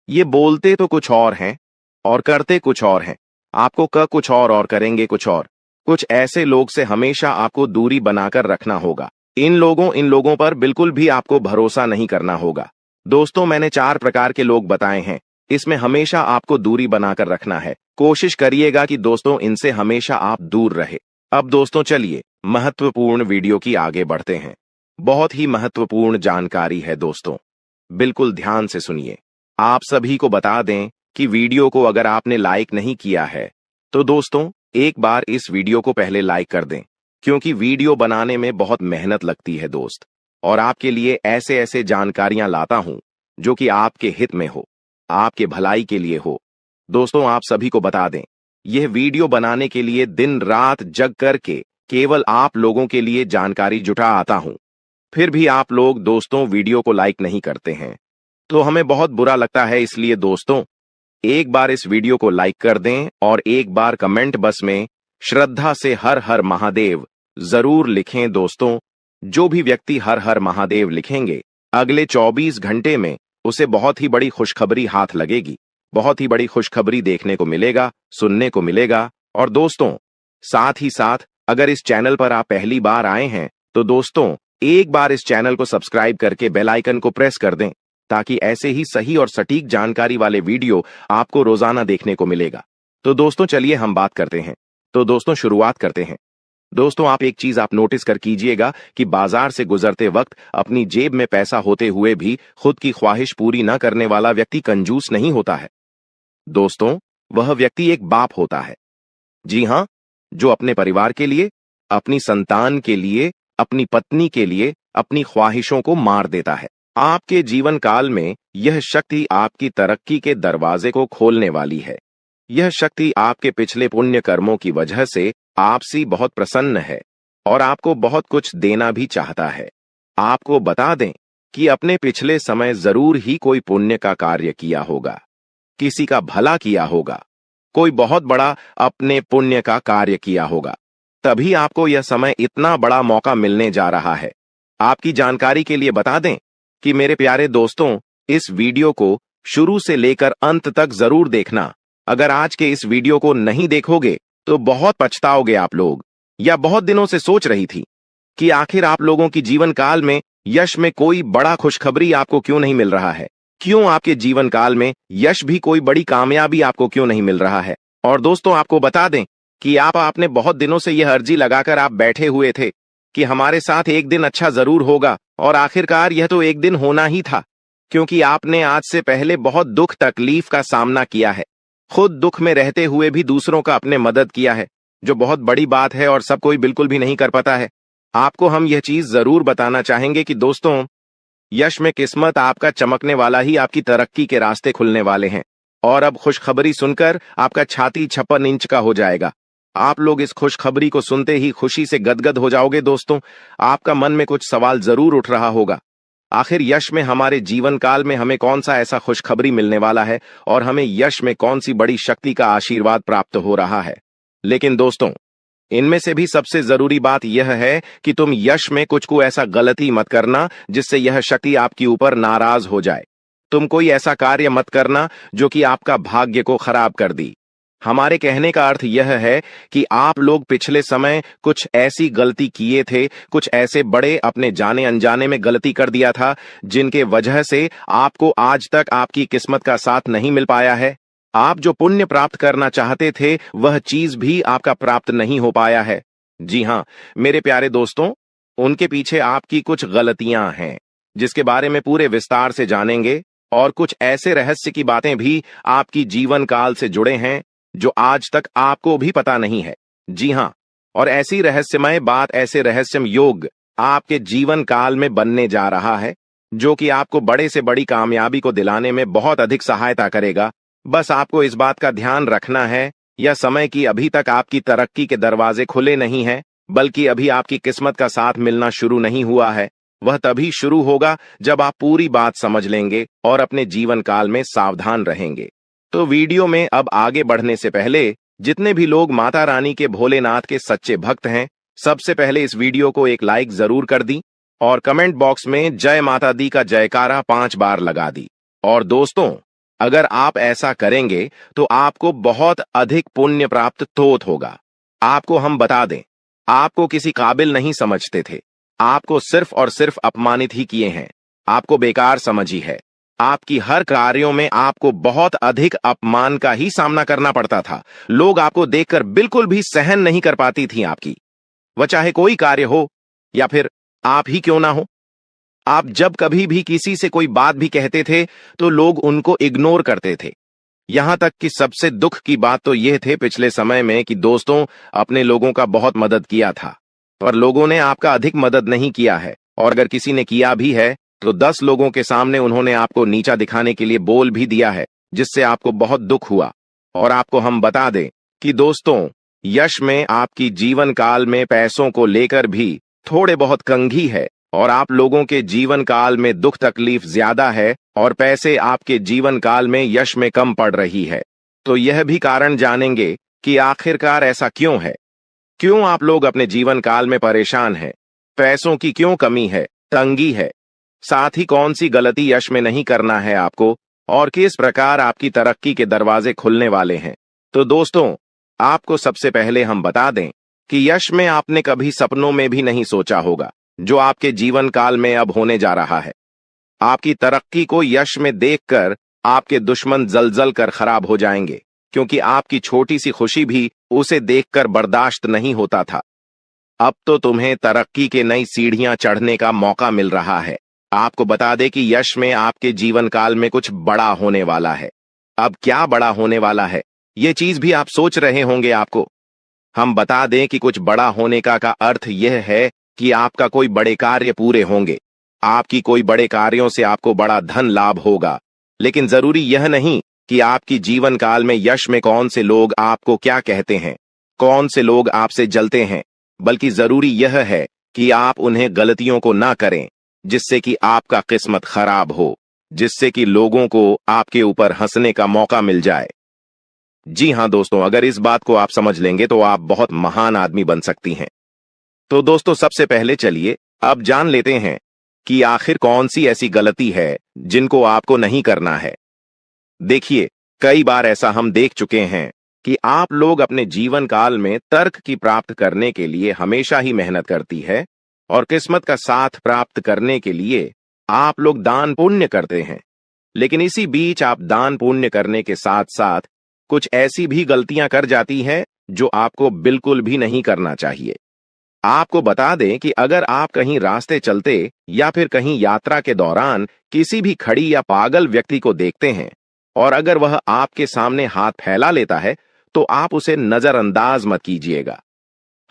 ये बोलते तो कुछ और हैं और करते कुछ और हैं। आपको कुछ और करेंगे कुछ और। कुछ ऐसे लोग से हमेशा आपको दूरी बनाकर रखना होगा। इन लोगों पर बिल्कुल भी आपको भरोसा नहीं करना होगा। दोस्तों, मैंने 4 प्रकार के लोग बताए हैं। इसमें हमेशा आपको दूरी बनाकर रखना है। कोशिश करिएगा कि दोस्तों इनसे हमेशा आप दूर रहे। अब दोस्तों चलिए महत्वपूर्ण वीडियो की आगे बढ़ते हैं। बहुत ही महत्वपूर्ण जानकारी है दोस्तों, बिल्कुल ध्यान से सुनिए। आप सभी को बता दें कि वीडियो को अगर आपने लाइक नहीं किया है तो दोस्तों एक बार इस वीडियो को पहले लाइक कर दें, क्योंकि वीडियो बनाने में बहुत मेहनत लगती है दोस्त, और आपके लिए ऐसे ऐसे जानकारियां लाता हूं जो कि आपके हित में हो, आपके भलाई के लिए हो। दोस्तों, आप सभी को बता दें, यह वीडियो बनाने के लिए दिन रात जग करके केवल आप लोगों के लिए जानकारी जुटा आता हूं। फिर भी आप लोग दोस्तों वीडियो को लाइक नहीं करते हैं, तो हमें बहुत बुरा लगता है। इसलिए दोस्तों एक बार इस वीडियो को लाइक कर दें और एक बार कमेंट बॉक्स में श्रद्धा से हर हर महादेव जरूर लिखें। दोस्तों, जो भी व्यक्ति हर हर महादेव लिखेंगे, अगले 24 घंटे में उसे बहुत ही बड़ी खुशखबरी हाथ लगेगी, बहुत ही बड़ी खुशखबरी देखने को मिलेगा, सुनने को मिलेगा। और दोस्तों साथ ही साथ अगर इस चैनल पर आप पहली बार आए हैं तो दोस्तों एक बार इस चैनल को सब्सक्राइब करके बेल आइकन को प्रेस कर दें, ताकि ऐसे ही सही और सटीक जानकारी वाले वीडियो आपको रोजाना देखने को मिलेगा। तो दोस्तों चलिए हम बात करते हैं। तो दोस्तों शुरुआत करते हैं। दोस्तों आप एक चीज आप नोटिस कर कीजिएगा कि बाजार से गुजरते वक्त अपनी जेब में पैसा होते हुए भी खुद की ख्वाहिश पूरी न करने वाला व्यक्ति कंजूस नहीं होता है। दोस्तों वह व्यक्ति एक बाप होता है। जी हां, जो अपने परिवार के लिए, अपनी संतान के लिए, अपनी पत्नी के लिए अपनी ख्वाहिशों को मार देता है। आपके जीवन काल में यह शक्ति आपकी तरक्की के दरवाजे को खोलने वाली है। यह शक्ति आपके पिछले पुण्य कर्मों की वजह से आपसे बहुत प्रसन्न है और आपको बहुत कुछ देना भी चाहता है। आपको बता दें कि अपने पिछले समय जरूर ही कोई पुण्य का कार्य किया होगा, किसी का भला किया होगा, कोई बहुत बड़ा अपने पुण्य का कार्य किया होगा, तभी आपको यह समय इतना बड़ा मौका मिलने जा रहा है। आपकी जानकारी के लिए बता दें कि मेरे प्यारे दोस्तों, इस वीडियो को शुरू से लेकर अंत तक जरूर देखना। अगर आज के इस वीडियो को नहीं देखोगे तो बहुत पछताओगे आप लोग। या बहुत दिनों से सोच रही थी कि आखिर आप लोगों की जीवन काल में यश में कोई बड़ा खुशखबरी आपको क्यों नहीं मिल रहा है, क्यों आपके जीवन काल में यश भी कोई बड़ी कामयाबी आपको क्यों नहीं मिल रहा है। और दोस्तों आपको बता दें कि आपने बहुत दिनों से यह अर्जी लगाकर आप बैठे हुए थे कि हमारे साथ एक दिन अच्छा जरूर होगा, और आखिरकार यह तो एक दिन होना ही था, क्योंकि आपने आज से पहले बहुत दुख तकलीफ का सामना किया है। खुद दुख में रहते हुए भी दूसरों का अपने मदद किया है, जो बहुत बड़ी बात है और सब कोई बिल्कुल भी नहीं कर पाता है। आपको हम यह चीज जरूर बताना चाहेंगे कि दोस्तों यश में किस्मत आपका चमकने वाला ही आपकी तरक्की के रास्ते खुलने वाले हैं। और अब खुशखबरी सुनकर आपका छाती 56 इंच का हो जाएगा। आप लोग इस खुशखबरी को सुनते ही खुशी से गदगद हो जाओगे। दोस्तों आपका मन में कुछ सवाल जरूर उठ रहा होगा, आखिर यश में हमारे जीवन काल में हमें कौन सा ऐसा खुशखबरी मिलने वाला है और हमें यश में कौन सी बड़ी शक्ति का आशीर्वाद प्राप्त हो रहा है। लेकिन दोस्तों इनमें से भी सबसे जरूरी बात यह है कि तुम यश में कुछ को ऐसा गलती मत करना जिससे यह शक्ति आपके ऊपर नाराज हो जाए। तुम कोई ऐसा कार्य मत करना जो कि आपका भाग्य को खराब कर दी। हमारे कहने का अर्थ यह है कि आप लोग पिछले समय कुछ ऐसी गलती किए थे, कुछ ऐसे बड़े अपने जाने अनजाने में गलती कर दिया था, जिनके वजह से आपको आज तक आपकी किस्मत का साथ नहीं मिल पाया है। आप जो पुण्य प्राप्त करना चाहते थे वह चीज भी आपका प्राप्त नहीं हो पाया है। जी हां मेरे प्यारे दोस्तों, उनके पीछे आपकी कुछ गलतियां हैं जिसके बारे में पूरे विस्तार से जानेंगे, और कुछ ऐसे रहस्य की बातें भी आपकी जीवन काल से जुड़े हैं जो आज तक आपको भी पता नहीं है। जी हां, और ऐसी रहस्यमय बात, ऐसे रहस्यम योग आपके जीवन काल में बनने जा रहा है जो कि आपको बड़े से बड़ी कामयाबी को दिलाने में बहुत अधिक सहायता करेगा। बस आपको इस बात का ध्यान रखना है, यह समय की अभी तक आपकी तरक्की के दरवाजे खुले नहीं हैं, बल्कि अभी आपकी किस्मत का साथ मिलना शुरू नहीं हुआ है। वह तभी शुरू होगा जब आप पूरी बात समझ लेंगे और अपने जीवन काल में सावधान रहेंगे। तो वीडियो में अब आगे बढ़ने से पहले जितने भी लोग माता रानी के भोलेनाथ के सच्चे भक्त हैं, सबसे पहले इस वीडियो को एक लाइक जरूर कर दी और कमेंट बॉक्स में जय माता दी का जयकारा 5 बार लगा दी। और दोस्तों, अगर आप ऐसा करेंगे तो आपको बहुत अधिक पुण्य प्राप्त तोत होगा। आपको हम बता दें, आपको किसी काबिल नहीं समझते थे, आपको सिर्फ और सिर्फ अपमानित ही किए हैं, आपको बेकार समझी है। आपकी हर कार्यों में आपको बहुत अधिक अपमान का ही सामना करना पड़ता था। लोग आपको देखकर बिल्कुल भी सहन नहीं कर पाती थी आपकी, वह चाहे कोई कार्य हो या फिर आप ही क्यों ना हो। आप जब कभी भी किसी से कोई बात भी कहते थे तो लोग उनको इग्नोर करते थे। यहां तक कि सबसे दुख की बात तो यह थे पिछले समय में कि दोस्तों अपने लोगों का बहुत मदद किया था, पर लोगों ने आपका अधिक मदद नहीं किया है, और अगर किसी ने किया भी है तो 10 लोगों के सामने उन्होंने आपको नीचा दिखाने के लिए बोल भी दिया है, जिससे आपको बहुत दुख हुआ। और आपको हम बता दें कि दोस्तों, यश में आपकी जीवन काल में पैसों को लेकर भी थोड़े बहुत कंघी है, और आप लोगों के जीवन काल में दुख तकलीफ ज्यादा है और पैसे आपके जीवन काल में यश में कम पड़ रही है। तो यह भी कारण जानेंगे कि आखिरकार ऐसा क्यों है, क्यों आप लोग अपने जीवन काल में परेशान हैं, पैसों की क्यों कमी है, तंगी है, साथ ही कौन सी गलती यश में नहीं करना है आपको, और किस प्रकार आपकी तरक्की के दरवाजे खुलने वाले हैं। तो दोस्तों, आपको सबसे पहले हम बता दें कि यश में आपने कभी सपनों में भी नहीं सोचा होगा जो आपके जीवन काल में अब होने जा रहा है। आपकी तरक्की को यश में देखकर आपके दुश्मन जल कर खराब हो जाएंगे, क्योंकि आपकी छोटी सी खुशी भी उसे देखकर बर्दाश्त नहीं होता था। अब तो तुम्हें तरक्की के नई सीढ़ियां चढ़ने का मौका मिल रहा है। आपको बता दें कि यश में आपके जीवन काल में कुछ बड़ा होने वाला है। अब क्या बड़ा होने वाला है, ये चीज भी आप सोच रहे होंगे। आपको हम बता दें कि कुछ बड़ा होने का अर्थ यह है कि आपका कोई बड़े कार्य पूरे होंगे, आपकी कोई बड़े कार्यों से आपको बड़ा धन लाभ होगा। लेकिन जरूरी यह नहीं कि आपकी जीवन काल में यश में कौन से लोग आपको क्या कहते हैं, कौन से लोग आपसे जलते हैं, बल्कि जरूरी यह है कि आप उन्हें गलतियों को ना करें जिससे कि आपका किस्मत खराब हो, जिससे कि लोगों को आपके ऊपर हंसने का मौका मिल जाए। जी हां दोस्तों, अगर इस बात को आप समझ लेंगे तो आप बहुत महान आदमी बन सकती हैं। तो दोस्तों, सबसे पहले चलिए अब जान लेते हैं कि आखिर कौन सी ऐसी गलती है जिनको आपको नहीं करना है। देखिए, कई बार ऐसा हम देख चुके हैं कि आप लोग अपने जीवन काल में तर्क की प्राप्त करने के लिए हमेशा ही मेहनत करती है, और किस्मत का साथ प्राप्त करने के लिए आप लोग दान पुण्य करते हैं। लेकिन इसी बीच आप दान पुण्य करने के साथ साथ कुछ ऐसी भी गलतियां कर जाती हैं जो आपको बिल्कुल भी नहीं करना चाहिए। आपको बता दें कि अगर आप कहीं रास्ते चलते या फिर कहीं यात्रा के दौरान किसी भी खड़ी या पागल व्यक्ति को देखते हैं, और अगर वह आपके सामने हाथ फैला लेता है, तो आप उसे नजरअंदाज मत कीजिएगा।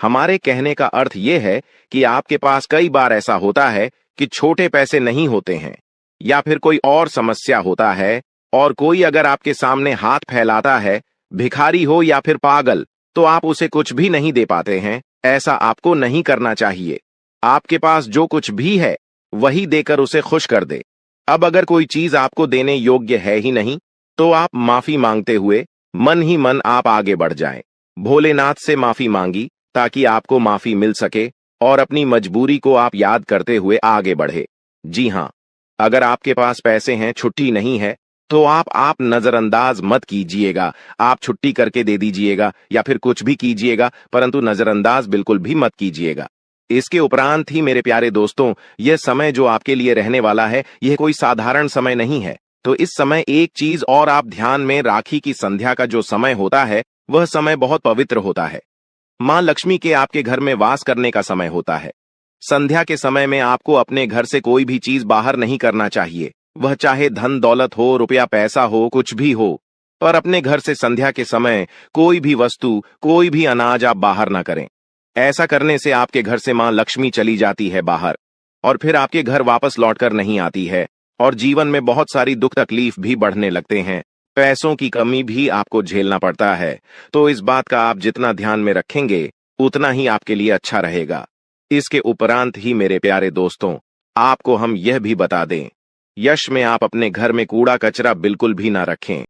हमारे कहने का अर्थ यह है कि आपके पास कई बार ऐसा होता है कि छोटे पैसे नहीं होते हैं, या फिर कोई और समस्या होता है, और कोई अगर आपके सामने हाथ फैलाता है, भिखारी हो या फिर पागल, तो आप उसे कुछ भी नहीं दे पाते हैं। ऐसा आपको नहीं करना चाहिए। आपके पास जो कुछ भी है वही देकर उसे खुश कर दे। अब अगर कोई चीज आपको देने योग्य है ही नहीं, तो आप माफी मांगते हुए मन ही मन आप आगे बढ़ जाएं। भोलेनाथ से माफी मांगी ताकि आपको माफी मिल सके, और अपनी मजबूरी को आप याद करते हुए आगे बढ़े। जी हां, अगर आपके पास पैसे हैं, छुट्टी नहीं है, तो आप नजरअंदाज मत कीजिएगा। आप छुट्टी करके दे दीजिएगा या फिर कुछ भी कीजिएगा, परंतु नजरअंदाज बिल्कुल भी मत कीजिएगा। इसके उपरांत ही मेरे प्यारे दोस्तों, यह समय जो आपके लिए रहने वाला है, यह कोई साधारण समय नहीं है। तो इस समय एक चीज और आप ध्यान में, राखी की संध्या का जो समय होता है, वह समय बहुत पवित्र होता है। मां लक्ष्मी के आपके घर में वास करने का समय होता है। संध्या के समय में आपको अपने घर से कोई भी चीज बाहर नहीं करना चाहिए, वह चाहे धन दौलत हो, रुपया पैसा हो, कुछ भी हो, पर अपने घर से संध्या के समय कोई भी वस्तु, कोई भी अनाज आप बाहर ना करें। ऐसा करने से आपके घर से मां लक्ष्मी चली जाती है बाहर, और फिर आपके घर वापस लौटकर नहीं आती है, और जीवन में बहुत सारी दुख तकलीफ भी बढ़ने लगते हैं। पैसों की कमी भी आपको झेलना पड़ता है। तो इस बात का आप जितना ध्यान में रखेंगे, उतना ही आपके लिए अच्छा रहेगा। इसके उपरांत ही मेरे प्यारे दोस्तों, आपको हम यह भी बता दें, यश में आप अपने घर में कूड़ा कचरा बिल्कुल भी ना रखें।